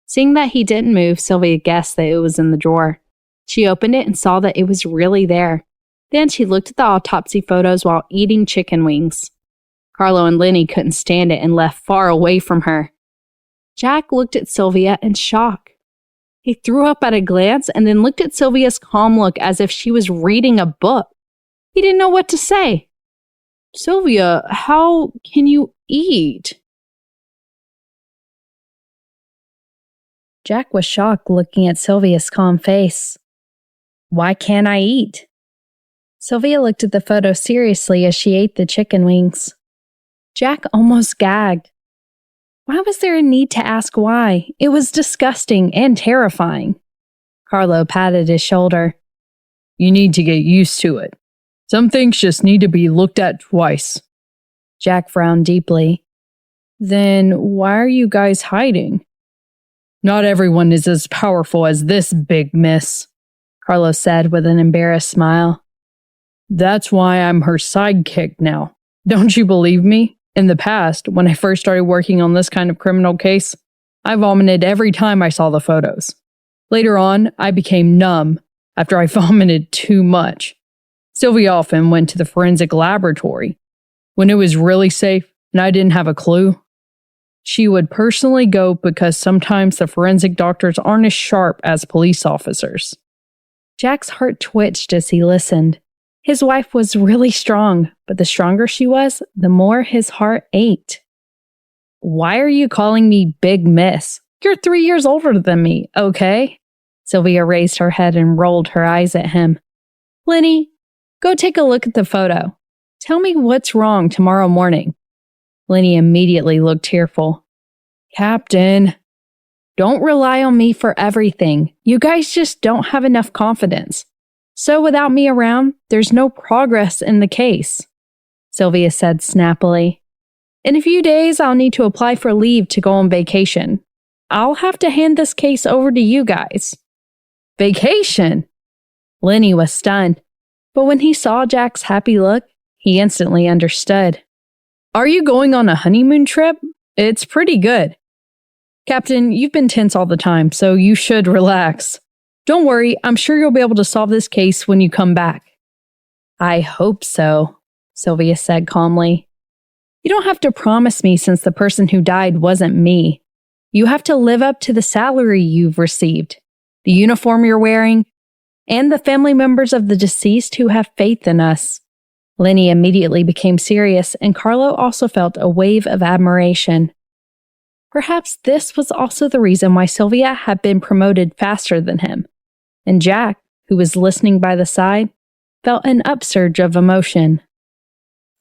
Seeing that he didn't move, Sylvia guessed that it was in the drawer. She opened it and saw that it was really there. Then she looked at the autopsy photos while eating chicken wings. Carlo and Lenny couldn't stand it and left far away from her. Jack looked at Sylvia in shock. He threw up at a glance and then looked at Sylvia's calm look as if she was reading a book. He didn't know what to say. Sylvia, how can you eat? Jack was shocked looking at Sylvia's calm face. Why can't I eat? Sylvia looked at the photo seriously as she ate the chicken wings. Jack almost gagged. Why was there a need to ask why? It was disgusting and terrifying. Carlo patted his shoulder. You need to get used to it. Some things just need to be looked at twice. Jack frowned deeply. Then why are you guys hiding? Not everyone is as powerful as this big miss, Carlos said with an embarrassed smile. That's why I'm her sidekick now. Don't you believe me? In the past, when I first started working on this kind of criminal case, I vomited every time I saw the photos. Later on, I became numb after I vomited too much. Sylvia often went to the forensic laboratory when it was really safe and I didn't have a clue. She would personally go because sometimes the forensic doctors aren't as sharp as police officers. Jack's heart twitched as he listened. His wife was really strong, but the stronger she was, the more his heart ached. Why are you calling me Big Miss? You're 3 years older than me, okay? Sylvia raised her head and rolled her eyes at him. Lenny, go take a look at the photo. Tell me what's wrong tomorrow morning. Lenny immediately looked tearful. Captain, don't rely on me for everything. You guys just don't have enough confidence. So without me around, there's no progress in the case, Sylvia said snappily. In a few days, I'll need to apply for leave to go on vacation. I'll have to hand this case over to you guys. Vacation? Lenny was stunned, but when he saw Jack's happy look, he instantly understood. Are you going on a honeymoon trip? It's pretty good. Captain, you've been tense all the time, so you should relax. Don't worry, I'm sure you'll be able to solve this case when you come back. I hope so, Sylvia said calmly. You don't have to promise me since the person who died wasn't me. You have to live up to the salary you've received, the uniform you're wearing, and the family members of the deceased who have faith in us. Lenny immediately became serious, and Carlo also felt a wave of admiration. Perhaps this was also the reason why Sylvia had been promoted faster than him, and Jack, who was listening by the side, felt an upsurge of emotion.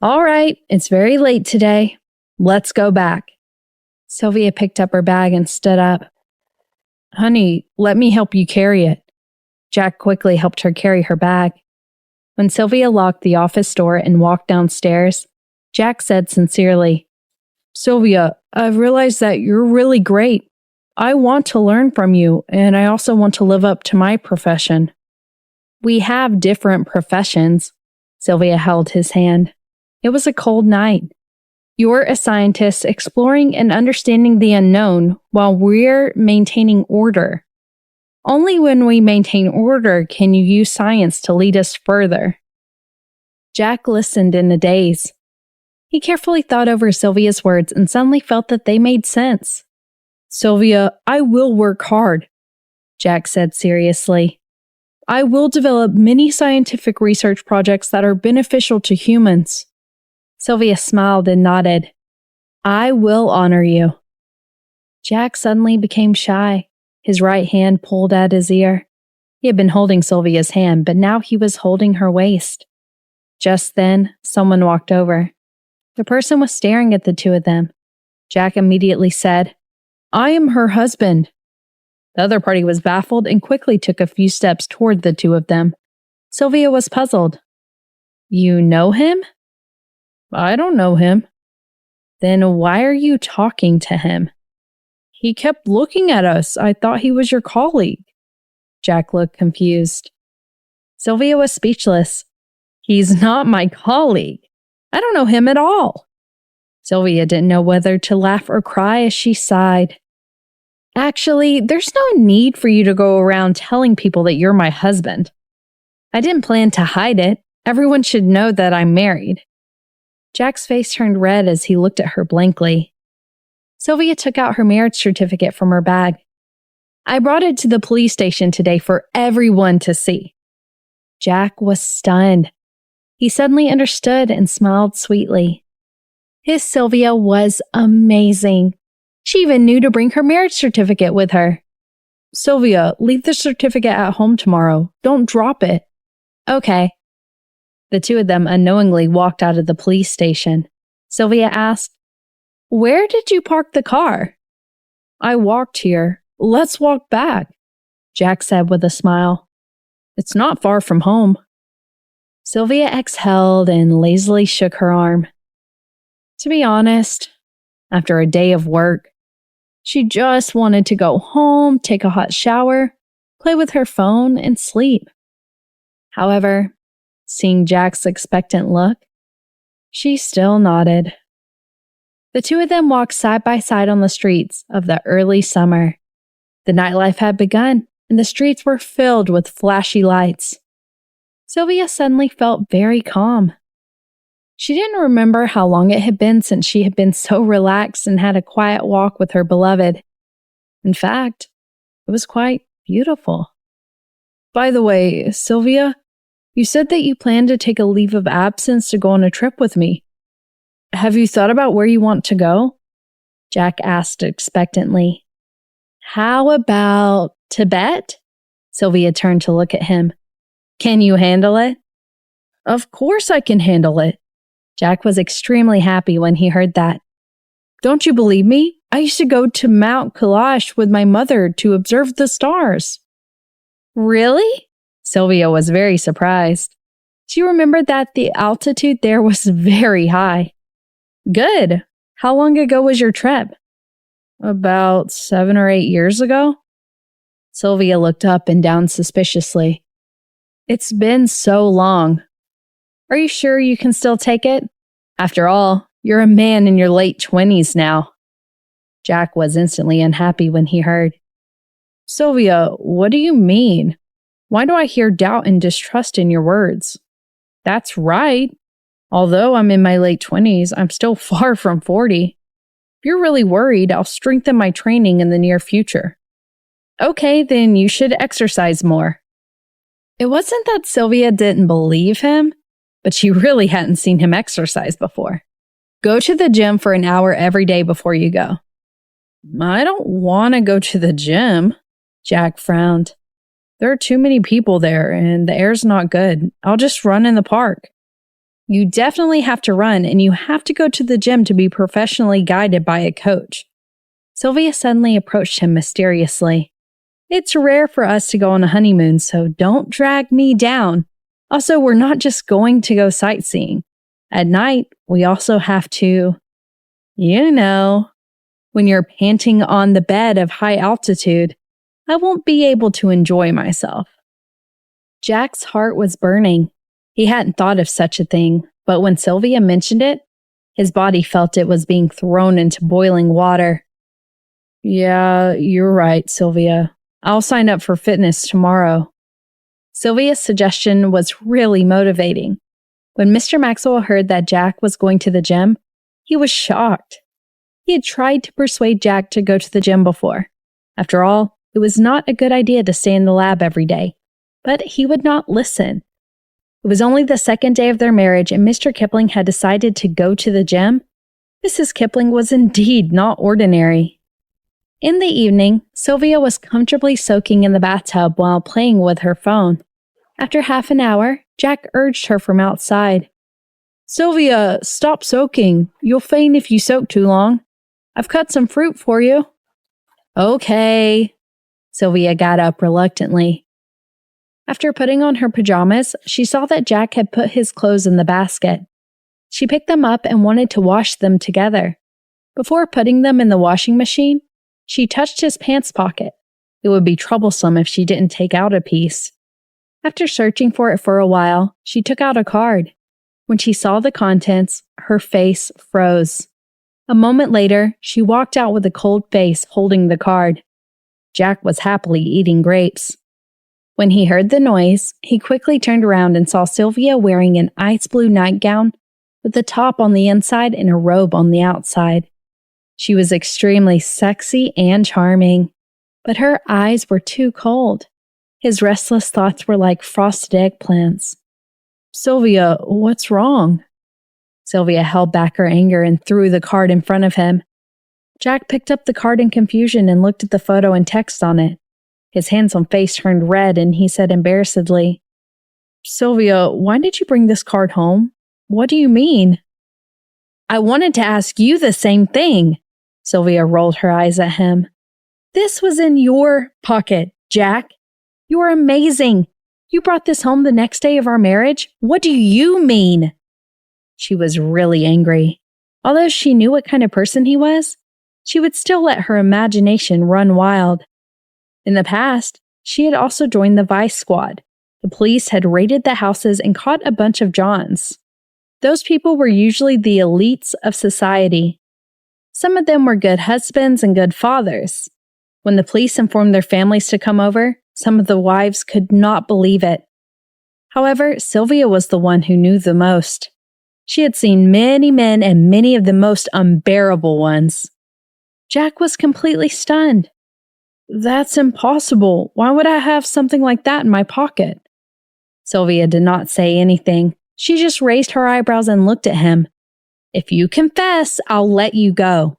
All right, it's very late today. Let's go back. Sylvia picked up her bag and stood up. Honey, let me help you carry it. Jack quickly helped her carry her bag. When Sylvia locked the office door and walked downstairs, Jack said sincerely, Sylvia, I've realized that you're really great. I want to learn from you, and I also want to live up to my profession. We have different professions. Sylvia held his hand. It was a cold night. You're a scientist exploring and understanding the unknown while we're maintaining order. Only when we maintain order can you use science to lead us further. Jack listened in a daze. He carefully thought over Sylvia's words and suddenly felt that they made sense. Sylvia, I will work hard, Jack said seriously. I will develop many scientific research projects that are beneficial to humans. Sylvia smiled and nodded. I will honor you. Jack suddenly became shy. His right hand pulled at his ear. He had been holding Sylvia's hand, but now he was holding her waist. Just then, someone walked over. The person was staring at the two of them. Jack immediately said, I am her husband. The other party was baffled and quickly took a few steps toward the two of them. Sylvia was puzzled. You know him? I don't know him. Then why are you talking to him? He kept looking at us. I thought he was your colleague. Jack looked confused. Sylvia was speechless. He's not my colleague. I don't know him at all. Sylvia didn't know whether to laugh or cry as she sighed. Actually, there's no need for you to go around telling people that you're my husband. I didn't plan to hide it. Everyone should know that I'm married. Jack's face turned red as he looked at her blankly. Sylvia took out her marriage certificate from her bag. I brought it to the police station today for everyone to see. Jack was stunned. He suddenly understood and smiled sweetly. His Sylvia was amazing. She even knew to bring her marriage certificate with her. Sylvia, leave the certificate at home tomorrow. Don't drop it. Okay. The two of them unknowingly walked out of the police station. Sylvia asked, Where did you park the car? I walked here. Let's walk back, Jack said with a smile. It's not far from home. Sylvia exhaled and lazily shook her arm. To be honest, after a day of work, she just wanted to go home, take a hot shower, play with her phone, and sleep. However, seeing Jack's expectant look, she still nodded. The two of them walked side by side on the streets of the early summer. The nightlife had begun, and the streets were filled with flashy lights. Sylvia suddenly felt very calm. She didn't remember how long it had been since she had been so relaxed and had a quiet walk with her beloved. In fact, it was quite beautiful. By the way, Sylvia, you said that you planned to take a leave of absence to go on a trip with me. Have you thought about where you want to go? Jack asked expectantly. How about Tibet? Sylvia turned to look at him. Can you handle it? Of course I can handle it. Jack was extremely happy when he heard that. Don't you believe me? I used to go to Mount Kailash with my mother to observe the stars. Really? Sylvia was very surprised. She remembered that the altitude there was very high. Good. How long ago was your trip? About 7 or 8 years ago. Sylvia looked up and down suspiciously. It's been so long. Are you sure you can still take it? After all, you're a man in your late 20s now. Jack was instantly unhappy when he heard. Sylvia, what do you mean? Why do I hear doubt and distrust in your words? That's right. Although I'm in my late 20s, I'm still far from 40. If you're really worried, I'll strengthen my training in the near future. Okay, then you should exercise more. It wasn't that Sylvia didn't believe him, but she really hadn't seen him exercise before. Go to the gym for an hour every day before you go. I don't want to go to the gym, Jack frowned. There are too many people there and the air's not good. I'll just run in the park. You definitely have to run and you have to go to the gym to be professionally guided by a coach. Sylvia suddenly approached him mysteriously. It's rare for us to go on a honeymoon, so don't drag me down. Also, we're not just going to go sightseeing. At night, we also have to, when you're panting on the bed of high altitude, I won't be able to enjoy myself. Jack's heart was burning. He hadn't thought of such a thing, but when Sylvia mentioned it, his body felt it was being thrown into boiling water. Yeah, you're right, Sylvia. I'll sign up for fitness tomorrow. Sylvia's suggestion was really motivating. When Mr. Maxwell heard that Jack was going to the gym, he was shocked. He had tried to persuade Jack to go to the gym before. After all, it was not a good idea to stay in the lab every day, but he would not listen. It was only the second day of their marriage and Mr. Kipling had decided to go to the gym. Mrs. Kipling was indeed not ordinary. In the evening, Sylvia was comfortably soaking in the bathtub while playing with her phone. After half an hour, Jack urged her from outside. Sylvia, stop soaking. You'll faint if you soak too long. I've cut some fruit for you. Okay. Sylvia got up reluctantly. After putting on her pajamas, she saw that Jack had put his clothes in the basket. She picked them up and wanted to wash them together. Before putting them in the washing machine, she touched his pants pocket. It would be troublesome if she didn't take out a piece. After searching for it for a while, she took out a card. When she saw the contents, her face froze. A moment later, she walked out with a cold face holding the card. Jack was happily eating grapes. When he heard the noise, he quickly turned around and saw Sylvia wearing an ice blue nightgown with the top on the inside and a robe on the outside. She was extremely sexy and charming, but her eyes were too cold. His restless thoughts were like frosted eggplants. Sylvia, what's wrong? Sylvia held back her anger and threw the card in front of him. Jack picked up the card in confusion and looked at the photo and text on it. His handsome face turned red and he said embarrassedly, Sylvia, why did you bring this card home? What do you mean? I wanted to ask you the same thing. Sylvia rolled her eyes at him. This was in your pocket, Jack. You're amazing. You brought this home the next day of our marriage? What do you mean? She was really angry. Although she knew what kind of person he was, she would still let her imagination run wild. In the past, she had also joined the Vice Squad. The police had raided the houses and caught a bunch of Johns. Those people were usually the elites of society. Some of them were good husbands and good fathers. When the police informed their families to come over, some of the wives could not believe it. However, Sylvia was the one who knew the most. She had seen many men and many of the most unbearable ones. Jack was completely stunned. That's impossible. Why would I have something like that in my pocket? Sylvia did not say anything. She just raised her eyebrows and looked at him. If you confess, I'll let you go.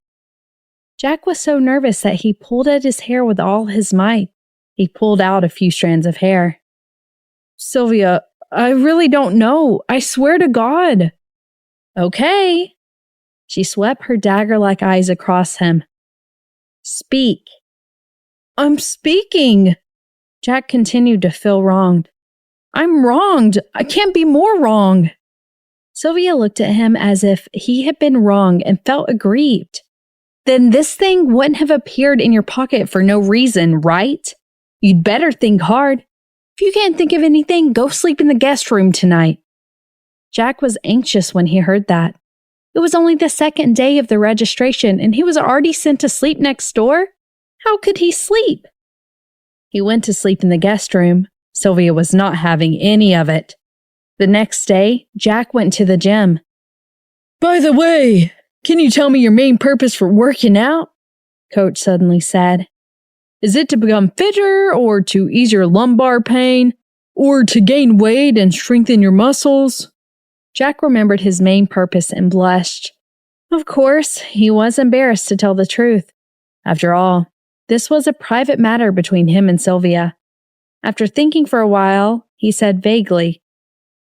Jack was so nervous that he pulled at his hair with all his might. He pulled out a few strands of hair. Sylvia, I really don't know. I swear to God. Okay. She swept her dagger-like eyes across him. Speak. I'm speaking. Jack continued to feel wronged. I'm wronged. I can't be more wrong. Sylvia looked at him as if he had been wrong and felt aggrieved. Then this thing wouldn't have appeared in your pocket for no reason, right? You'd better think hard. If you can't think of anything, go sleep in the guest room tonight. Jack was anxious when he heard that. It was only the second day of the registration and he was already sent to sleep next door? How could he sleep? He went to sleep in the guest room. Sylvia was not having any of it. The next day, Jack went to the gym. By the way, can you tell me your main purpose for working out? Coach suddenly said. Is it to become fitter, or to ease your lumbar pain, or to gain weight and strengthen your muscles? Jack remembered his main purpose and blushed. Of course, he was embarrassed to tell the truth. After all, this was a private matter between him and Sylvia. After thinking for a while, he said vaguely,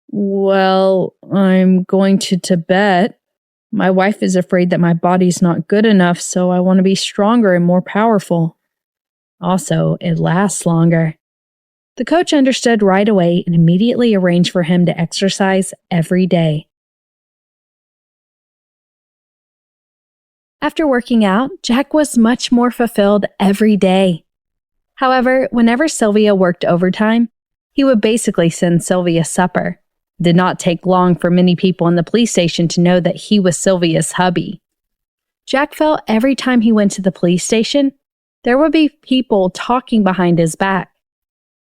Well, I'm going to Tibet. My wife is afraid that my body's not good enough, so I want to be stronger and more powerful. Also, it lasts longer. The coach understood right away and immediately arranged for him to exercise every day. After working out, Jack was much more fulfilled every day. However, whenever Sylvia worked overtime, he would basically send Sylvia supper. It did not take long for many people in the police station to know that he was Sylvia's hubby. Jack felt every time he went to the police station, there would be people talking behind his back.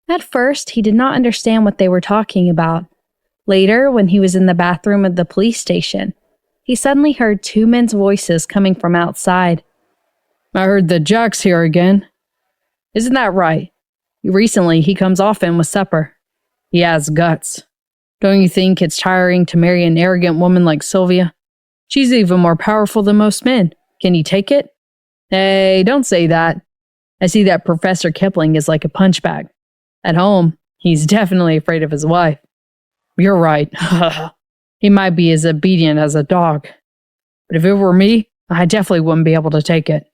At first, he did not understand what they were talking about. Later, when he was in the bathroom of the police station, he suddenly heard two men's voices coming from outside. I heard that Jack's here again. Isn't that right? Recently, he comes often with supper. He has guts. Don't you think it's tiring to marry an arrogant woman like Sylvia? She's even more powerful than most men. Can you take it? Hey, don't say that. I see that Professor Kipling is like a punchbag. At home, he's definitely afraid of his wife. You're right. He might be as obedient as a dog. But if it were me, I definitely wouldn't be able to take it.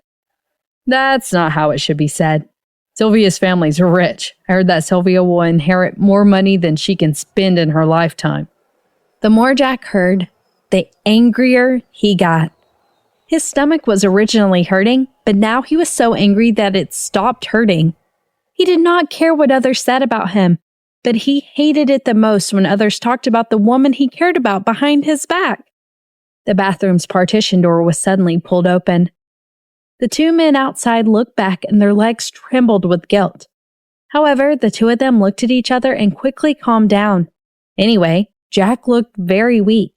That's not how it should be said. Sylvia's family's rich. I heard that Sylvia will inherit more money than she can spend in her lifetime. The more Jack heard, the angrier he got. His stomach was originally hurting, but now he was so angry that it stopped hurting. He did not care what others said about him, but he hated it the most when others talked about the woman he cared about behind his back. The bathroom's partition door was suddenly pulled open. The two men outside looked back and their legs trembled with guilt. However, the two of them looked at each other and quickly calmed down. Anyway, Jack looked very weak.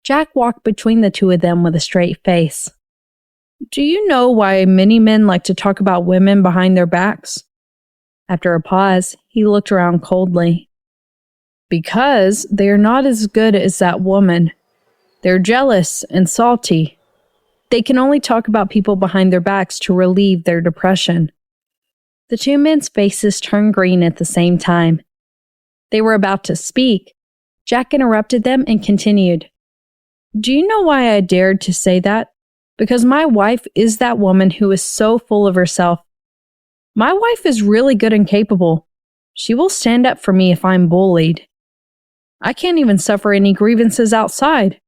Jack walked between the two of them with a straight face. Do you know why many men like to talk about women behind their backs? After a pause, he looked around coldly. Because they're not as good as that woman. They're jealous and salty. They can only talk about people behind their backs to relieve their depression. The two men's faces turned green at the same time. They were about to speak. Jack interrupted them and continued. Do you know why I dared to say that? Because my wife is that woman who is so full of herself. My wife is really good and capable. She will stand up for me if I'm bullied. I can't even suffer any grievances outside.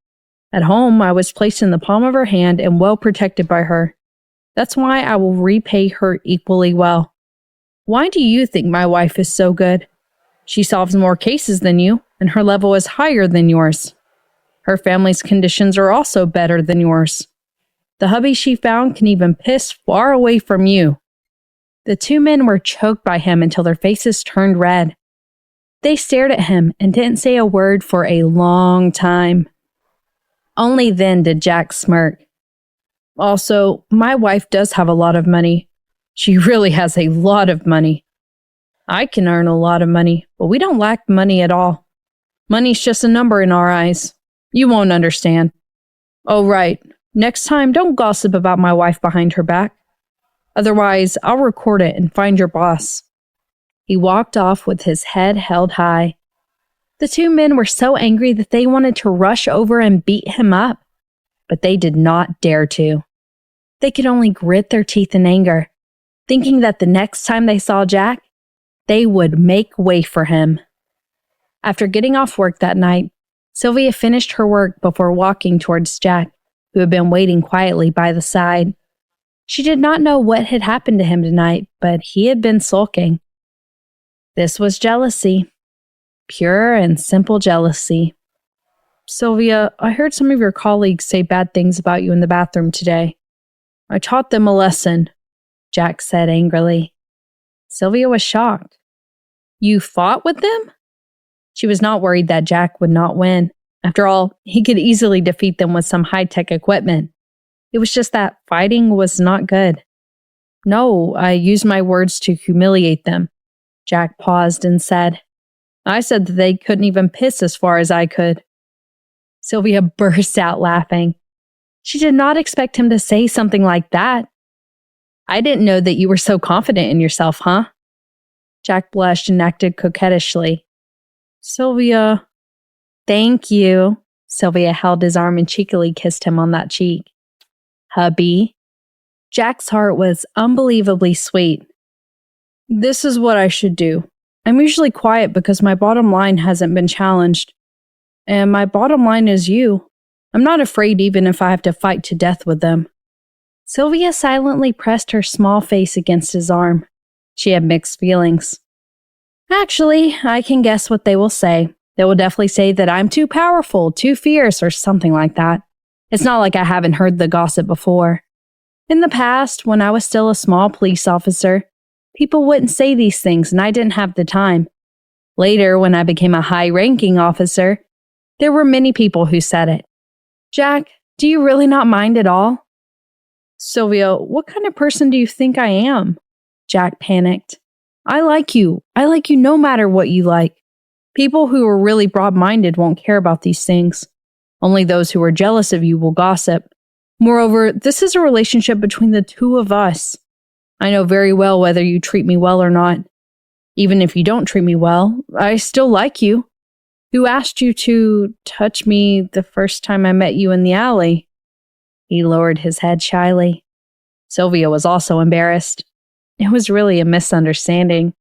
At home, I was placed in the palm of her hand and well protected by her. That's why I will repay her equally well. Why do you think my wife is so good? She solves more cases than you, and her level is higher than yours. Her family's conditions are also better than yours. The hubby she found can even piss far away from you." The two men were choked by him until their faces turned red. They stared at him and didn't say a word for a long time. Only then did Jack smirk. "Also, my wife does have a lot of money. She really has a lot of money. I can earn a lot of money, but we don't lack money at all. Money's just a number in our eyes. You won't understand. Oh, right. Next time, don't gossip about my wife behind her back. Otherwise, I'll record it and find your boss." He walked off with his head held high. The two men were so angry that they wanted to rush over and beat him up, but they did not dare to. They could only grit their teeth in anger, thinking that the next time they saw Jack, they would make way for him. After getting off work that night, Sylvia finished her work before walking towards Jack, who had been waiting quietly by the side. She did not know what had happened to him tonight, but he had been sulking. This was jealousy. Pure and simple jealousy. "Sylvia, I heard some of your colleagues say bad things about you in the bathroom today. I taught them a lesson," Jack said angrily. Sylvia was shocked. "You fought with them?" She was not worried that Jack would not win. After all, he could easily defeat them with some high-tech equipment. It was just that fighting was not good. "No, I used my words to humiliate them," Jack paused and said. "I said that they couldn't even piss as far as I could." Sylvia burst out laughing. She did not expect him to say something like that. "I didn't know that you were so confident in yourself, huh?" Jack blushed and acted coquettishly. "Sylvia." "Thank you." Sylvia held his arm and cheekily kissed him on that cheek. "Hubby." Jack's heart was unbelievably sweet. "This is what I should do. I'm usually quiet because my bottom line hasn't been challenged. And my bottom line is you. I'm not afraid even if I have to fight to death with them." Sylvia silently pressed her small face against his arm. She had mixed feelings. "Actually, I can guess what they will say. They will definitely say that I'm too powerful, too fierce, or something like that. It's not like I haven't heard the gossip before. In the past, when I was still a small police officer, people wouldn't say these things and I didn't have the time. Later, when I became a high-ranking officer, there were many people who said it. Jack, do you really not mind at all?" "Sylvia, what kind of person do you think I am?" Jack panicked. I like you. I like you no matter what you like. People who are really broad-minded won't care about these things. Only those who are jealous of you will gossip. Moreover, this is a relationship between the two of us. I know very well whether you treat me well or not. Even if you don't treat me well, I still like you. Who asked you to touch me the first time I met you in the alley?" He lowered his head shyly. Sylvia was also embarrassed. It was really a misunderstanding.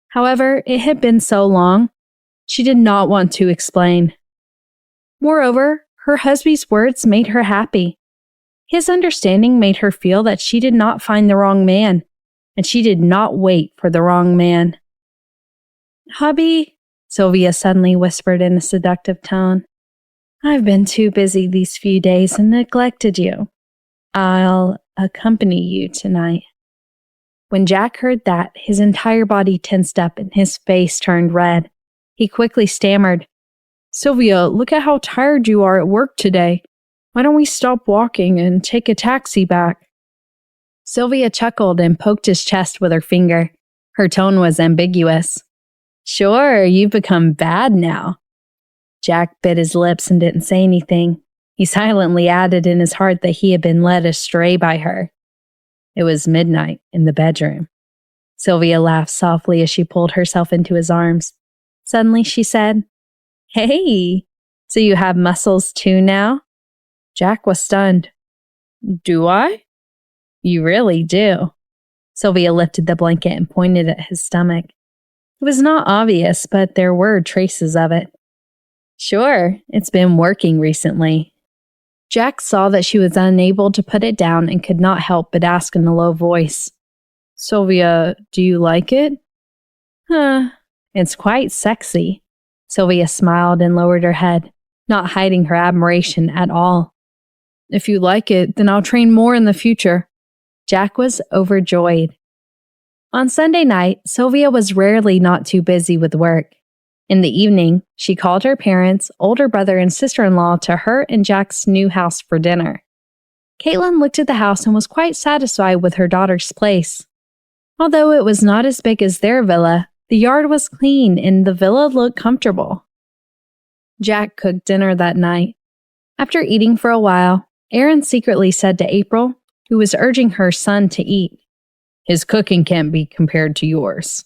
However, it had been so long, she did not want to explain. Moreover, her husband's words made her happy. His understanding made her feel that she did not find the wrong man, and she did not wait for the wrong man. "Hubby," Sylvia suddenly whispered in a seductive tone, "I've been too busy these few days and neglected you. I'll accompany you tonight." When Jack heard that, his entire body tensed up and his face turned red. He quickly stammered, "Sylvia, look at how tired you are at work today. Why don't we stop walking and take a taxi back?" Sylvia chuckled and poked his chest with her finger. Her tone was ambiguous. "Sure, you've become bad now." Jack bit his lips and didn't say anything. He silently added in his heart that he had been led astray by her. It was midnight in the bedroom. Sylvia laughed softly as she pulled herself into his arms. Suddenly she said, "Hey, so you have muscles too now?" Jack was stunned. "Do I?" "You really do." Sylvia lifted the blanket and pointed at his stomach. It was not obvious, but there were traces of it. Sure, it's been working recently. Jack saw that she was unable to put it down and could not help but ask in a low voice, Sylvia, do you like it? It's quite sexy. Sylvia smiled and lowered her head, not hiding her admiration at all. If you like it, then I'll train more in the future. Jack was overjoyed. On Sunday night, Sylvia was rarely not too busy with work. In the evening, she called her parents, older brother, and sister-in-law to her and Jack's new house for dinner. Caitlin looked at the house and was quite satisfied with her daughter's place. Although it was not as big as their villa, the yard was clean and the villa looked comfortable. Jack cooked dinner that night. After eating for a while, Erin secretly said to April, who was urging her son to eat, His cooking can't be compared to yours.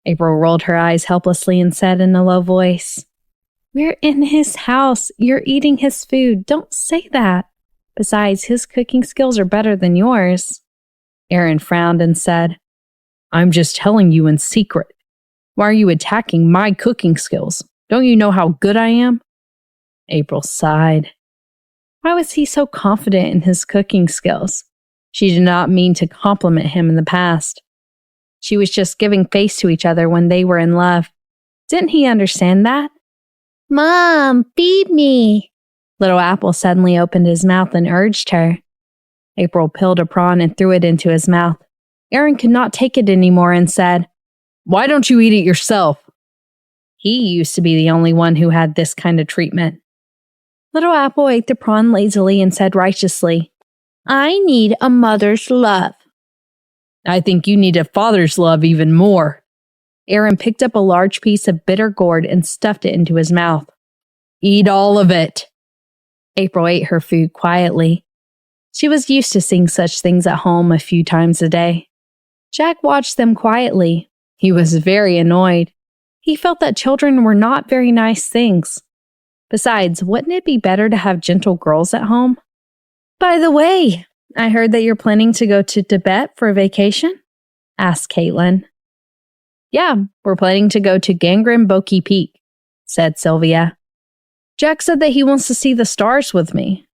April rolled her eyes helplessly and said in a low voice, We're in his house. You're eating his food. Don't say that. Besides, his cooking skills are better than yours. Erin frowned and said, I'm just telling you in secret. Why are you attacking my cooking skills? Don't you know how good I am? April sighed. Why was he so confident in his cooking skills? She did not mean to compliment him in the past. She was just giving face to each other when they were in love. Didn't he understand that? Mom, feed me. Little Apple suddenly opened his mouth and urged her. April peeled a prawn and threw it into his mouth. Erin could not take it anymore and said, Why don't you eat it yourself? He used to be the only one who had this kind of treatment. Little Apple ate the prawn lazily and said righteously, I need a mother's love. I think you need a father's love even more. Erin picked up a large piece of bitter gourd and stuffed it into his mouth. Eat all of it. April ate her food quietly. She was used to seeing such things at home a few times a day. Jack watched them quietly. He was very annoyed. He felt that children were not very nice things. Besides, wouldn't it be better to have gentle girls at home? By the way, I heard that you're planning to go to Tibet for a vacation? Asked Caitlin. Yeah, we're planning to go to Gangrenboki Peak, said Sylvia. Jack said that he wants to see the stars with me.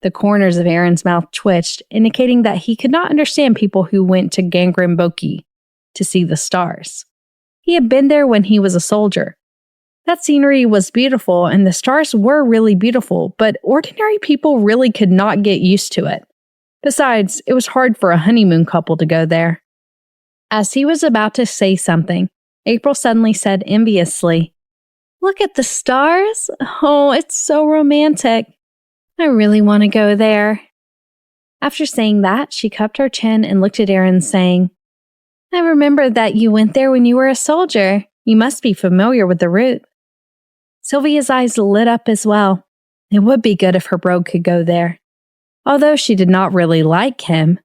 The corners of Erin's mouth twitched, indicating that he could not understand people who went to Gangrenboki to see the stars. He had been there when he was a soldier. That scenery was beautiful and the stars were really beautiful, but ordinary people really could not get used to it. Besides, it was hard for a honeymoon couple to go there. As he was about to say something, April suddenly said enviously, Look at the stars. Oh, it's so romantic. I really want to go there. After saying that, she cupped her chin and looked at Erin, saying, I remember that you went there when you were a soldier. You must be familiar with the route. Sylvia's eyes lit up as well. It would be good if her brogue could go there. Although she did not really like him,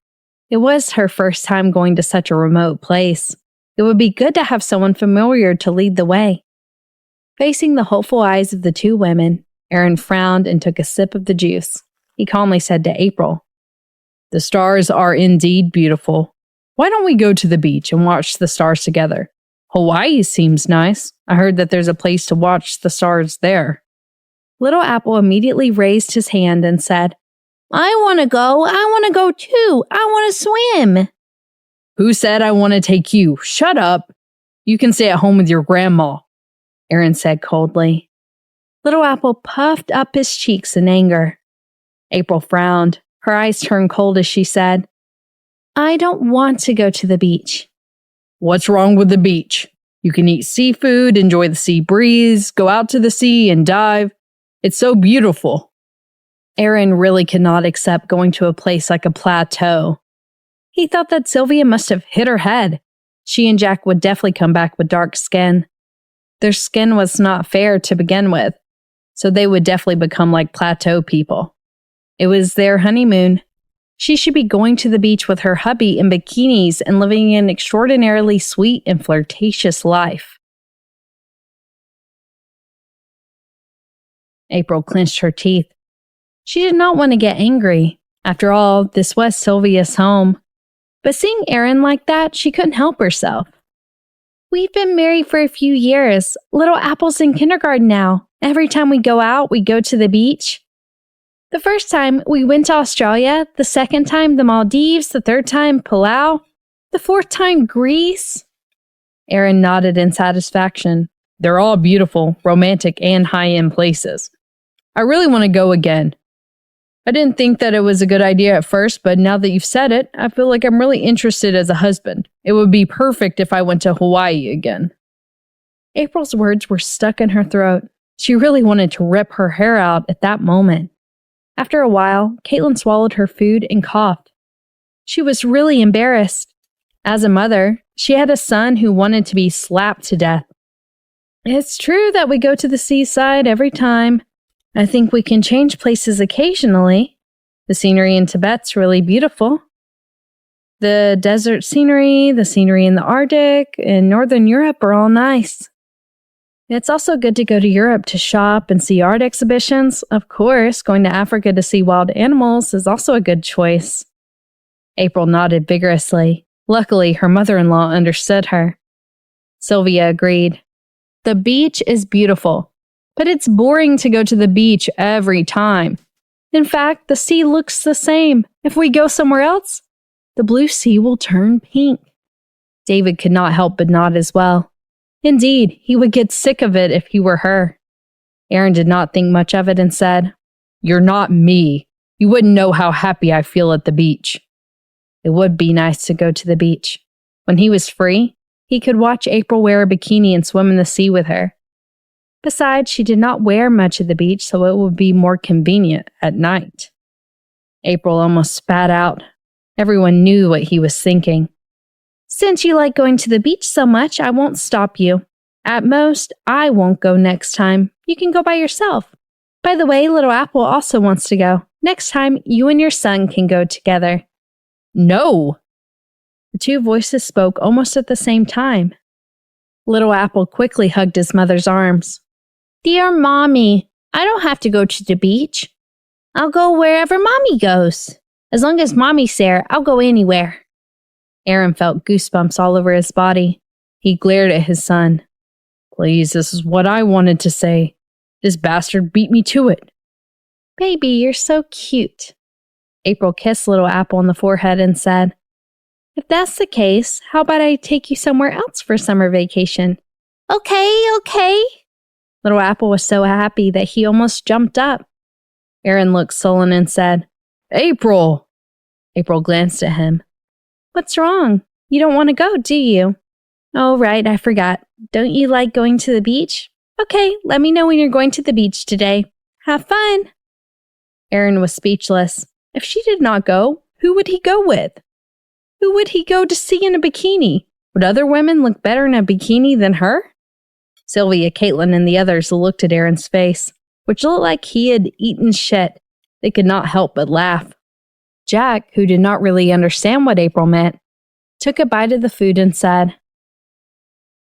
it was her first time going to such a remote place. It would be good to have someone familiar to lead the way. Facing the hopeful eyes of the two women, Erin frowned and took a sip of the juice. He calmly said to April, The stars are indeed beautiful. Why don't we go to the beach and watch the stars together? Hawaii seems nice. I heard that there's a place to watch the stars there. Little Apple immediately raised his hand and said, I want to go. I want to go too. I want to swim. Who said I want to take you? Shut up. You can stay at home with your grandma, Erin said coldly. Little Apple puffed up his cheeks in anger. April frowned. Her eyes turned cold as she said, I don't want to go to the beach. What's wrong with the beach? You can eat seafood, enjoy the sea breeze, go out to the sea and dive. It's so beautiful. Erin really could not accept going to a place like a plateau. He thought that Sylvia must have hit her head. She and Jack would definitely come back with dark skin. Their skin was not fair to begin with, so they would definitely become like plateau people. It was their honeymoon. She should be going to the beach with her hubby in bikinis and living an extraordinarily sweet and flirtatious life. April clenched her teeth. She did not want to get angry. After all, this was Sylvia's home. But seeing Erin like that, she couldn't help herself. We've been married for a few years. Little Apple's in kindergarten now. Every time we go out, we go to the beach. The first time, we went to Australia. The second time, the Maldives. The third time, Palau. The fourth time, Greece. Aaron nodded in satisfaction. They're all beautiful, romantic, and high-end places. I really want to go again. I didn't think that it was a good idea at first, but now that you've said it, I feel like I'm really interested as a husband. It would be perfect if I went to Hawaii again. April's words were stuck in her throat. She really wanted to rip her hair out at that moment. After a while, Caitlin swallowed her food and coughed. She was really embarrassed. As a mother, she had a son who wanted to be slapped to death. It's true that we go to the seaside every time. I think we can change places occasionally. The scenery in Tibet's really beautiful. The desert scenery, the scenery in the Arctic, and Northern Europe are all nice. It's also good to go to Europe to shop and see art exhibitions. Of course, going to Africa to see wild animals is also a good choice. April nodded vigorously. Luckily, her mother-in-law understood her. Sylvia agreed. The beach is beautiful, but it's boring to go to the beach every time. In fact, the sea looks the same. If we go somewhere else, the blue sea will turn pink. David could not help but nod as well. Indeed, he would get sick of it if he were her. Aaron did not think much of it and said, "You're not me. You wouldn't know how happy I feel at the beach." It would be nice to go to the beach. When he was free, he could watch April wear a bikini and swim in the sea with her. Besides, she did not wear much at the beach, so it would be more convenient at night. April almost spat out. Everyone knew what he was thinking. Since you like going to the beach so much, I won't stop you. At most, I won't go next time. You can go by yourself. By the way, Little Apple also wants to go. Next time, you and your son can go together. No! The two voices spoke almost at the same time. Little Apple quickly hugged his mother's arms. Dear Mommy, I don't have to go to the beach. I'll go wherever Mommy goes. As long as Mommy's there, I'll go anywhere. Aaron felt goosebumps all over his body. He glared at his son. Please, this is what I wanted to say. This bastard beat me to it. Baby, you're so cute. April kissed Little Apple on the forehead and said, If that's the case, how about I take you somewhere else for summer vacation? Okay. Little Apple was so happy that he almost jumped up. Aaron looked sullen and said, April! April glanced at him. What's wrong? You don't want to go, do you? Oh, right, I forgot. Don't you like going to the beach? Okay, let me know when you're going to the beach today. Have fun! Aaron was speechless. If she did not go, who would he go with? Who would he go to see in a bikini? Would other women look better in a bikini than her? Sylvia, Caitlin, and the others looked at Aaron's face, which looked like he had eaten shit. They could not help but laugh. Jack, who did not really understand what April meant, took a bite of the food and said,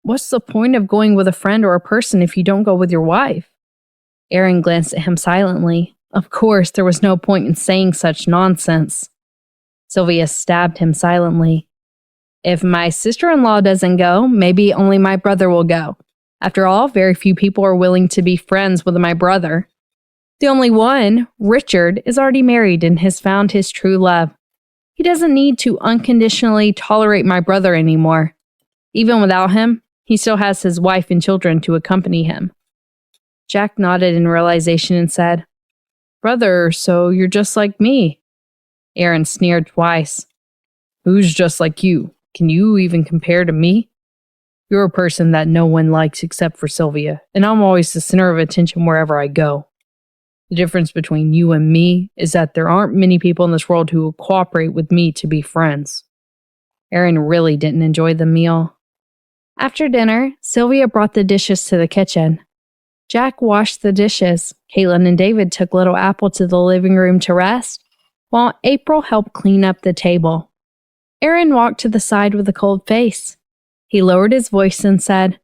What's the point of going with a friend or a person if you don't go with your wife? Aaron glanced at him silently. Of course, there was no point in saying such nonsense. Sylvia stabbed him silently. If my sister-in-law doesn't go, maybe only my brother will go. After all, very few people are willing to be friends with my brother. The only one, Richard, is already married and has found his true love. He doesn't need to unconditionally tolerate my brother anymore. Even without him, he still has his wife and children to accompany him. Jack nodded in realization and said, Brother, so you're just like me. Aaron sneered twice. Who's just like you? Can you even compare to me? You're a person that no one likes except for Sylvia, and I'm always the center of attention wherever I go. The difference between you and me is that there aren't many people in this world who will cooperate with me to be friends. Aaron really didn't enjoy the meal. After dinner, Sylvia brought the dishes to the kitchen. Jack washed the dishes. Caitlin and David took Little Apple to the living room to rest, while April helped clean up the table. Aaron walked to the side with a cold face. He lowered his voice and said,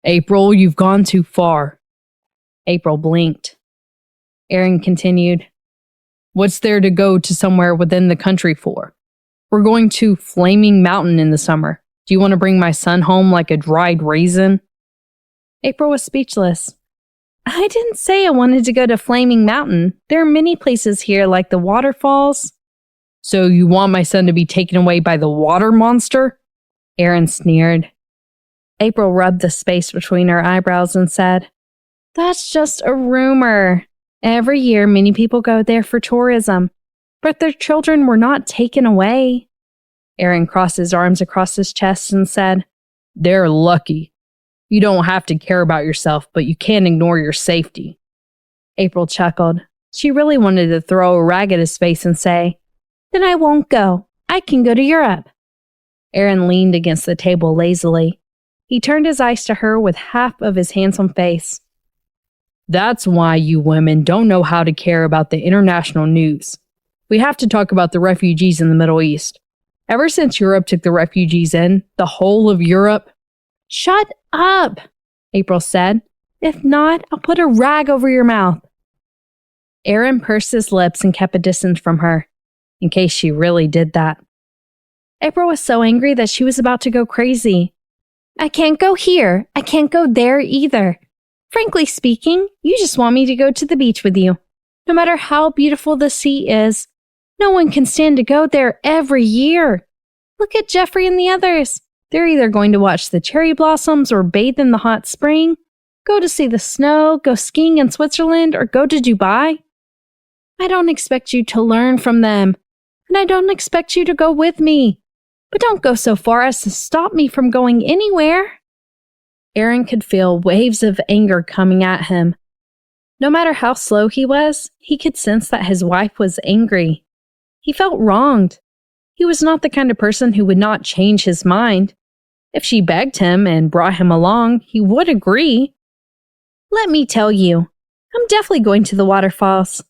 April, you've gone too far. April blinked. Aaron continued, What's there to go to somewhere within the country for? We're going to Flaming Mountain in the summer. Do you want to bring my son home like a dried raisin? April was speechless. I didn't say I wanted to go to Flaming Mountain. There are many places here like the waterfalls. So you want my son to be taken away by the water monster? Aaron sneered. April rubbed the space between her eyebrows and said, That's just a rumor. Every year, many people go there for tourism, but their children were not taken away. Aaron crossed his arms across his chest and said, They're lucky. You don't have to care about yourself, but you can't ignore your safety. April chuckled. She really wanted to throw a rag at his face and say, Then I won't go. I can go to Europe. Aaron leaned against the table lazily. He turned his eyes to her with half of his handsome face. That's why you women don't know how to care about the international news. We have to talk about the refugees in the Middle East. Ever since Europe took the refugees in, the whole of Europe... Shut up, April said. If not, I'll put a rag over your mouth. Aaron pursed his lips and kept a distance from her, in case she really did that. April was so angry that she was about to go crazy. I can't go here. I can't go there either. Frankly speaking, you just want me to go to the beach with you. No matter how beautiful the sea is, no one can stand to go there every year. Look at Jeffrey and the others. They're either going to watch the cherry blossoms or bathe in the hot spring, go to see the snow, go skiing in Switzerland, or go to Dubai. I don't expect you to learn from them, and I don't expect you to go with me. But don't go so far as to stop me from going anywhere. Aaron could feel waves of anger coming at him. No matter how slow he was, he could sense that his wife was angry. He felt wronged. He was not the kind of person who would not change his mind. If she begged him and brought him along, he would agree. Let me tell you, I'm definitely going to the waterfalls.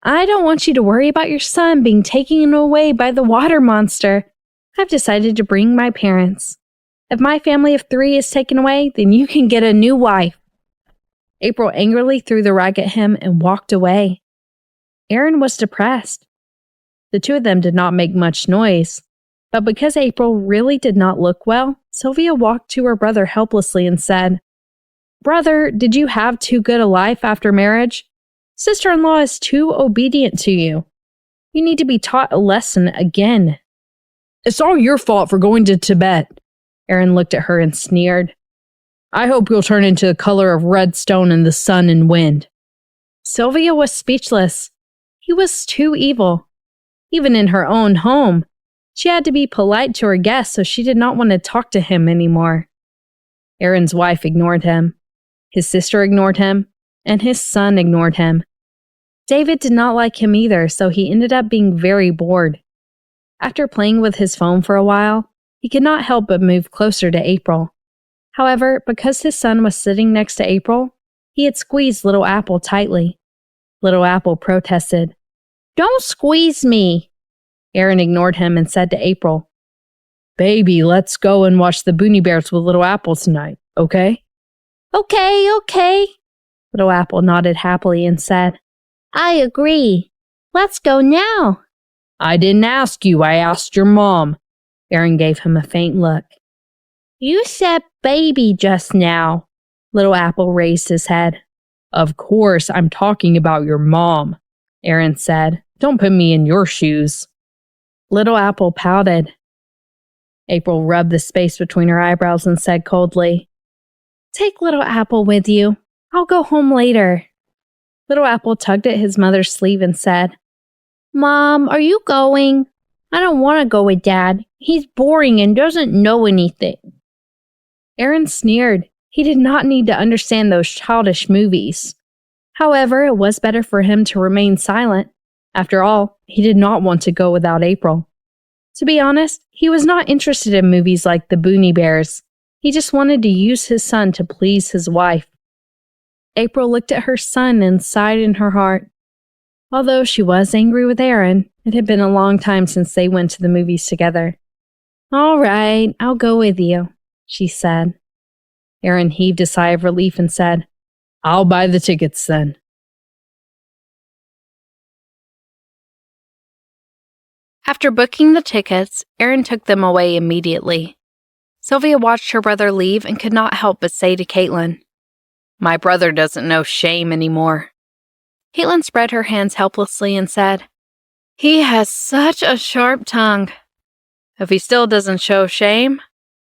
I don't want you to worry about your son being taken away by the water monster. I've decided to bring my parents. If my family of 3 is taken away, then you can get a new wife. April angrily threw the rag at him and walked away. Aaron was depressed. The two of them did not make much noise, but because April really did not look well, Sylvia walked to her brother helplessly and said, Brother, did you have too good a life after marriage? Sister-in-law is too obedient to you. You need to be taught a lesson again. It's all your fault for going to Tibet. Aaron looked at her and sneered. I hope you'll turn into the color of red stone in the sun and wind. Sylvia was speechless. He was too evil. Even in her own home, she had to be polite to her guests, so she did not want to talk to him anymore. Aaron's wife ignored him. His sister ignored him, and his son ignored him. David did not like him either, so he ended up being very bored. After playing with his phone for a while, he could not help but move closer to April. However, because his son was sitting next to April, he had squeezed Little Apple tightly. Little Apple protested. Don't squeeze me. Aaron ignored him and said to April, Baby, let's go and watch the Boonie Bears with Little Apple tonight, okay? Okay. Little Apple nodded happily and said, I agree. Let's go now. I didn't ask you, I asked your mom. Aaron gave him a faint look. You said baby just now. Little Apple raised his head. Of course, I'm talking about your mom, Aaron said. Don't put me in your shoes. Little Apple pouted. April rubbed the space between her eyebrows and said coldly, Take Little Apple with you. I'll go home later. Little Apple tugged at his mother's sleeve and said, Mom, are you going? I don't want to go with Dad. He's boring and doesn't know anything. Aaron sneered. He did not need to understand those childish movies. However, it was better for him to remain silent. After all, he did not want to go without April. To be honest, he was not interested in movies like the Boonie Bears. He just wanted to use his son to please his wife. April looked at her son and sighed in her heart. Although she was angry with Aaron, it had been a long time since they went to the movies together. All right, I'll go with you, she said. Aaron heaved a sigh of relief and said, I'll buy the tickets then. After booking the tickets, Aaron took them away immediately. Sylvia watched her brother leave and could not help but say to Caitlin, "My brother doesn't know shame anymore." Caitlin spread her hands helplessly and said, "He has such a sharp tongue. If he still doesn't show shame,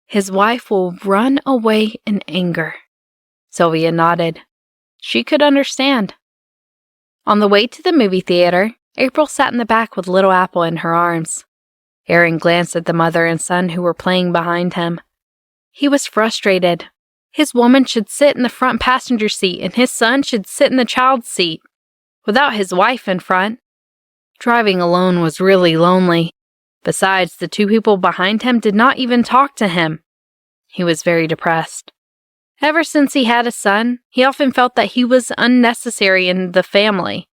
his wife will run away in anger." Sylvia nodded. She could understand. On the way to the movie theater, April sat in the back with Little Apple in her arms. Aaron glanced at the mother and son who were playing behind him. He was frustrated. His woman should sit in the front passenger seat and his son should sit in the child's seat, without his wife in front. Driving alone was really lonely. Besides, the two people behind him did not even talk to him. He was very depressed. Ever since he had a son, he often felt that he was unnecessary in the family.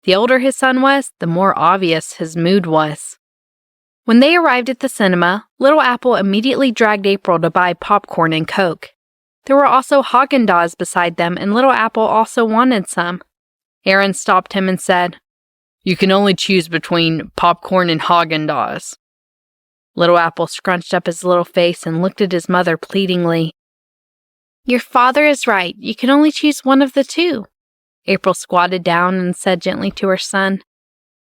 The older his son was, the more obvious his mood was. When they arrived at the cinema, Little Apple immediately dragged April to buy popcorn and Coke. There were also Haagen-Dazs beside them, and Little Apple also wanted some. Aaron stopped him and said, "You can only choose between popcorn and Haagen-Dazs." Little Apple scrunched up his little face and looked at his mother pleadingly. "Your father is right. You can only choose one of the two." April squatted down and said gently to her son.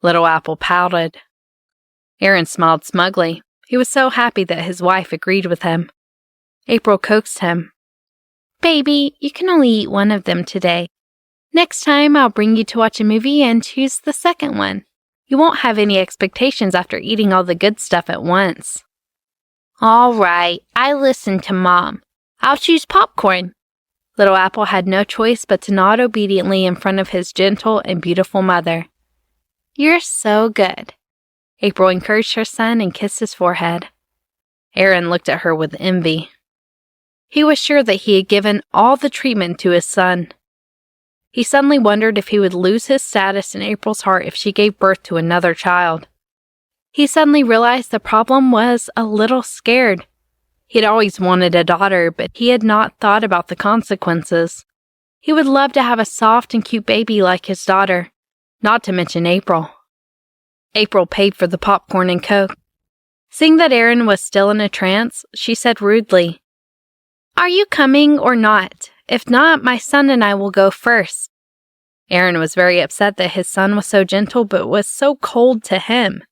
Little Apple pouted. Aaron smiled smugly. He was so happy that his wife agreed with him. April coaxed him. "Baby, you can only eat one of them today. Next time I'll bring you to watch a movie and choose the second one. You won't have any expectations after eating all the good stuff at once." "All right, I listen to Mom. I'll choose popcorn." Little Apple had no choice but to nod obediently in front of his gentle and beautiful mother. "You're so good." April encouraged her son and kissed his forehead. Aaron looked at her with envy. He was sure that he had given all the treatment to his son. He suddenly wondered if he would lose his status in April's heart if she gave birth to another child. He suddenly realized the problem was a little scared. He had always wanted a daughter, but he had not thought about the consequences. He would love to have a soft and cute baby like his daughter, not to mention April. April paid for the popcorn and Coke. Seeing that Aaron was still in a trance, she said rudely, "Are you coming or not? If not, my son and I will go first." Aaron was very upset that his son was so gentle but was so cold to him.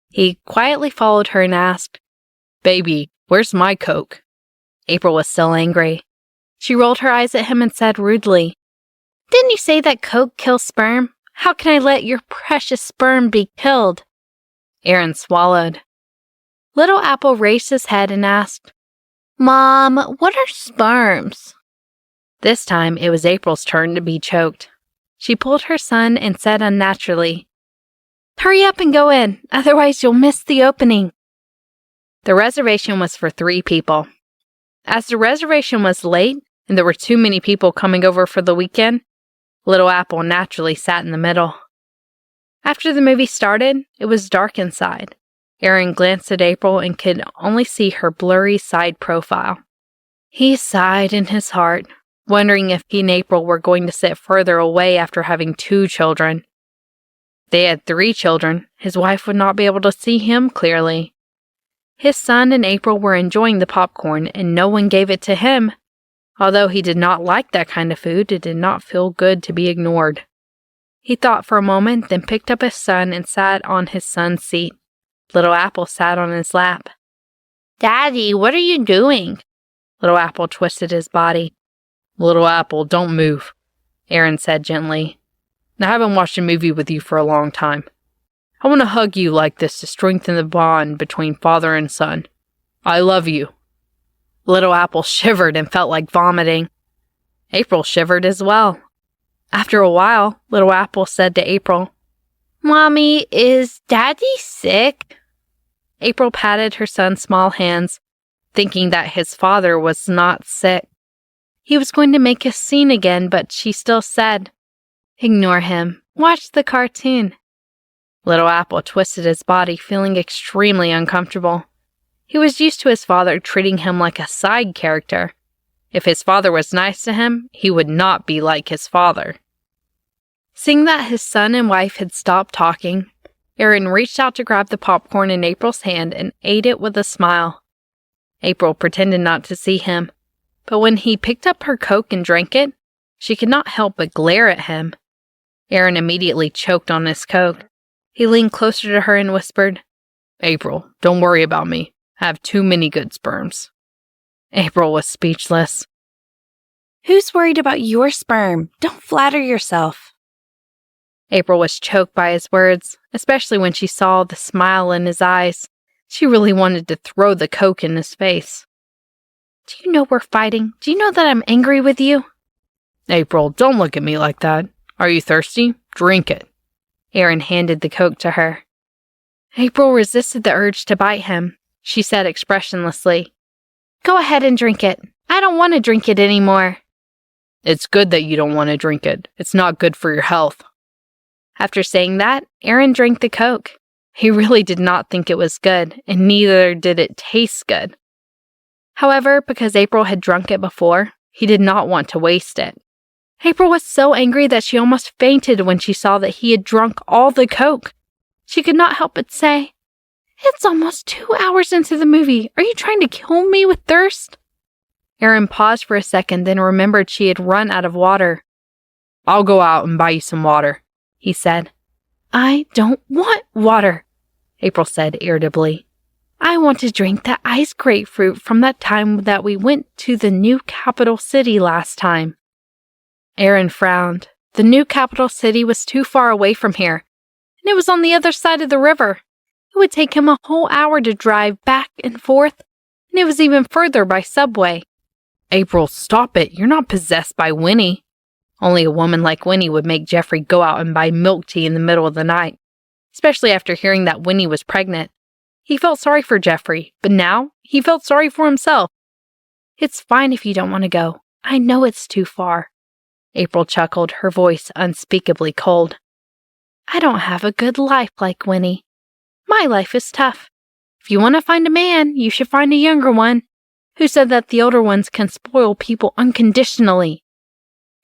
He quietly followed her and asked, "Baby, where's my Coke?" April was still angry. She rolled her eyes at him and said rudely, "Didn't you say that Coke kills sperm? How can I let your precious sperm be killed?" Aaron swallowed. Little Apple raised his head and asked, "Mom, what are sperms?" This time it was April's turn to be choked. She pulled her son and said unnaturally, "Hurry up and go in, otherwise you'll miss the opening." The reservation was for 3 people. As the reservation was late and there were too many people coming over for the weekend, Little Apple naturally sat in the middle. After the movie started, it was dark inside. Aaron glanced at April and could only see her blurry side profile. He sighed in his heart, wondering if he and April were going to sit further away after having 2 children. If they had 3 children, his wife would not be able to see him clearly. His son and April were enjoying the popcorn and no one gave it to him. Although he did not like that kind of food, it did not feel good to be ignored. He thought for a moment, then picked up his son and sat on his son's seat. Little Apple sat on his lap. "Daddy, what are you doing?" Little Apple twisted his body. "Little Apple, don't move," Aaron said gently. "I haven't watched a movie with you for a long time. I want to hug you like this to strengthen the bond between father and son. I love you." Little Apple shivered and felt like vomiting. April shivered as well. After a while, Little Apple said to April, "Mommy, is Daddy sick?" April patted her son's small hands, thinking that his father was not sick. He was going to make a scene again, but she still said, "Ignore him. Watch the cartoon." Little Apple twisted his body, feeling extremely uncomfortable. He was used to his father treating him like a side character. If his father was nice to him, he would not be like his father. Seeing that his son and wife had stopped talking, Aaron reached out to grab the popcorn in April's hand and ate it with a smile. April pretended not to see him, but when he picked up her Coke and drank it, she could not help but glare at him. Aaron immediately choked on his Coke. He leaned closer to her and whispered, "April, don't worry about me. I have too many good sperms." April was speechless. Who's worried about your sperm? Don't flatter yourself. April was choked by his words, especially when she saw the smile in his eyes. She really wanted to throw the Coke in his face. "Do you know we're fighting? Do you know that I'm angry with you?" April, don't look at me like that. Are you thirsty? Drink it. Aaron handed the Coke to her. April resisted the urge to bite him. She said expressionlessly, "Go ahead and drink it. I don't want to drink it anymore." It's good that you don't want to drink it. It's not good for your health. After saying that, Aaron drank the Coke. He really did not think it was good, and neither did it taste good. However, because April had drunk it before, he did not want to waste it. April was so angry that she almost fainted when she saw that he had drunk all the Coke. She could not help but say, "It's almost 2 hours into the movie. Are you trying to kill me with thirst?" Aaron paused for a second, then remembered she had run out of water. "I'll go out and buy you some water," he said. "I don't want water," April said irritably. "I want to drink that iced grapefruit from that time that we went to the new capital city last time." Aaron frowned. The new capital city was too far away from here, and it was on the other side of the river. It would take him a whole hour to drive back and forth, and it was even further by subway. April, stop it. You're not possessed by Winnie. Only a woman like Winnie would make Jeffrey go out and buy milk tea in the middle of the night, especially after hearing that Winnie was pregnant. He felt sorry for Jeffrey, but now he felt sorry for himself. "It's fine if you don't want to go. I know it's too far." April chuckled, her voice unspeakably cold. "I don't have a good life like Winnie. My life is tough. If you want to find a man, you should find a younger one. Who said that the older ones can spoil people unconditionally?"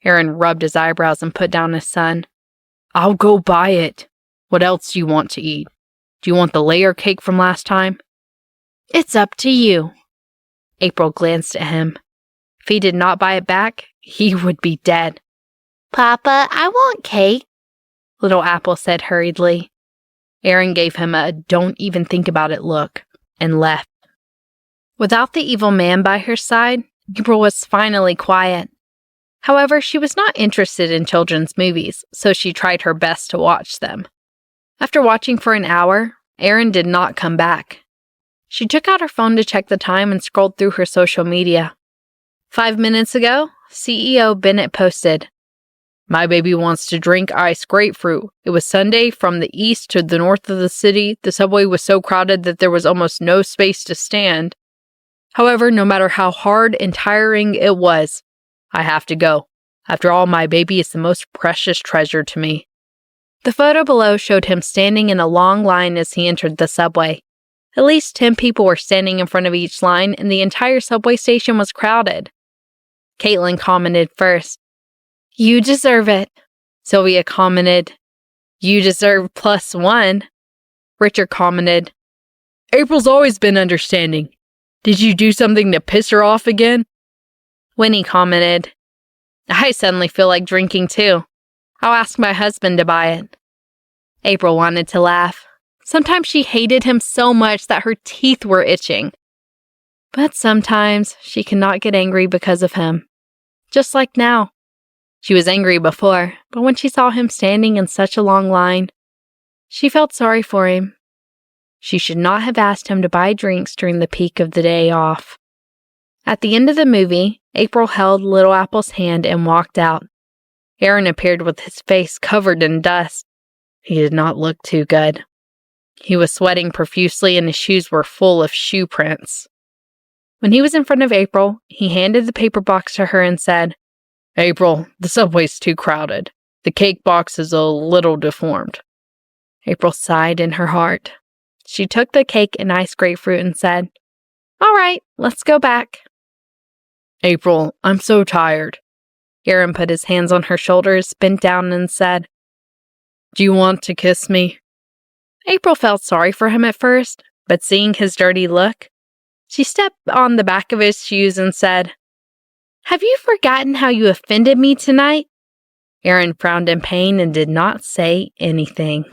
Aaron rubbed his eyebrows and put down his son. "I'll go buy it. What else do you want to eat? Do you want the layer cake from last time?" "It's up to you." April glanced at him. If he did not buy it back, he would be dead. "Papa, I want cake," Little Apple said hurriedly. Aaron gave him a "don't even think about it" look and left. Without the evil man by her side, April was finally quiet. However, she was not interested in children's movies, so she tried her best to watch them. After watching for an hour, Aaron did not come back. She took out her phone to check the time and scrolled through her social media. 5 minutes ago, CEO Bennett posted, "My baby wants to drink iced grapefruit. It was Sunday from the east to the north of the city. The subway was so crowded that there was almost no space to stand. However, no matter how hard and tiring it was, I have to go. After all, my baby is the most precious treasure to me." The photo below showed him standing in a long line as he entered the subway. At least 10 people were standing in front of each line, and the entire subway station was crowded. Caitlin commented first, "You deserve it." Sylvia commented, "You deserve +1. Richard commented, "April's always been understanding. Did you do something to piss her off again?" Winnie commented, "I suddenly feel like drinking too. I'll ask my husband to buy it." April wanted to laugh. Sometimes she hated him so much that her teeth were itching. But sometimes she could not get angry because of him. Just like now. She was angry before, but when she saw him standing in such a long line, she felt sorry for him. She should not have asked him to buy drinks during the peak of the day off. At the end of the movie, April held Little Apple's hand and walked out. Aaron appeared with his face covered in dust. He did not look too good. He was sweating profusely and his shoes were full of shoe prints. When he was in front of April, he handed the paper box to her and said, "April, the subway's too crowded. The cake box is a little deformed." April sighed in her heart. She took the cake and iced grapefruit and said, "All right, let's go back." "April, I'm so tired." Aaron put his hands on her shoulders, bent down, and said, "Do you want to kiss me?" April felt sorry for him at first, but seeing his dirty look, She stepped on the back of his shoes and said, "Have you forgotten how you offended me tonight?" Aaron frowned in pain and did not say anything.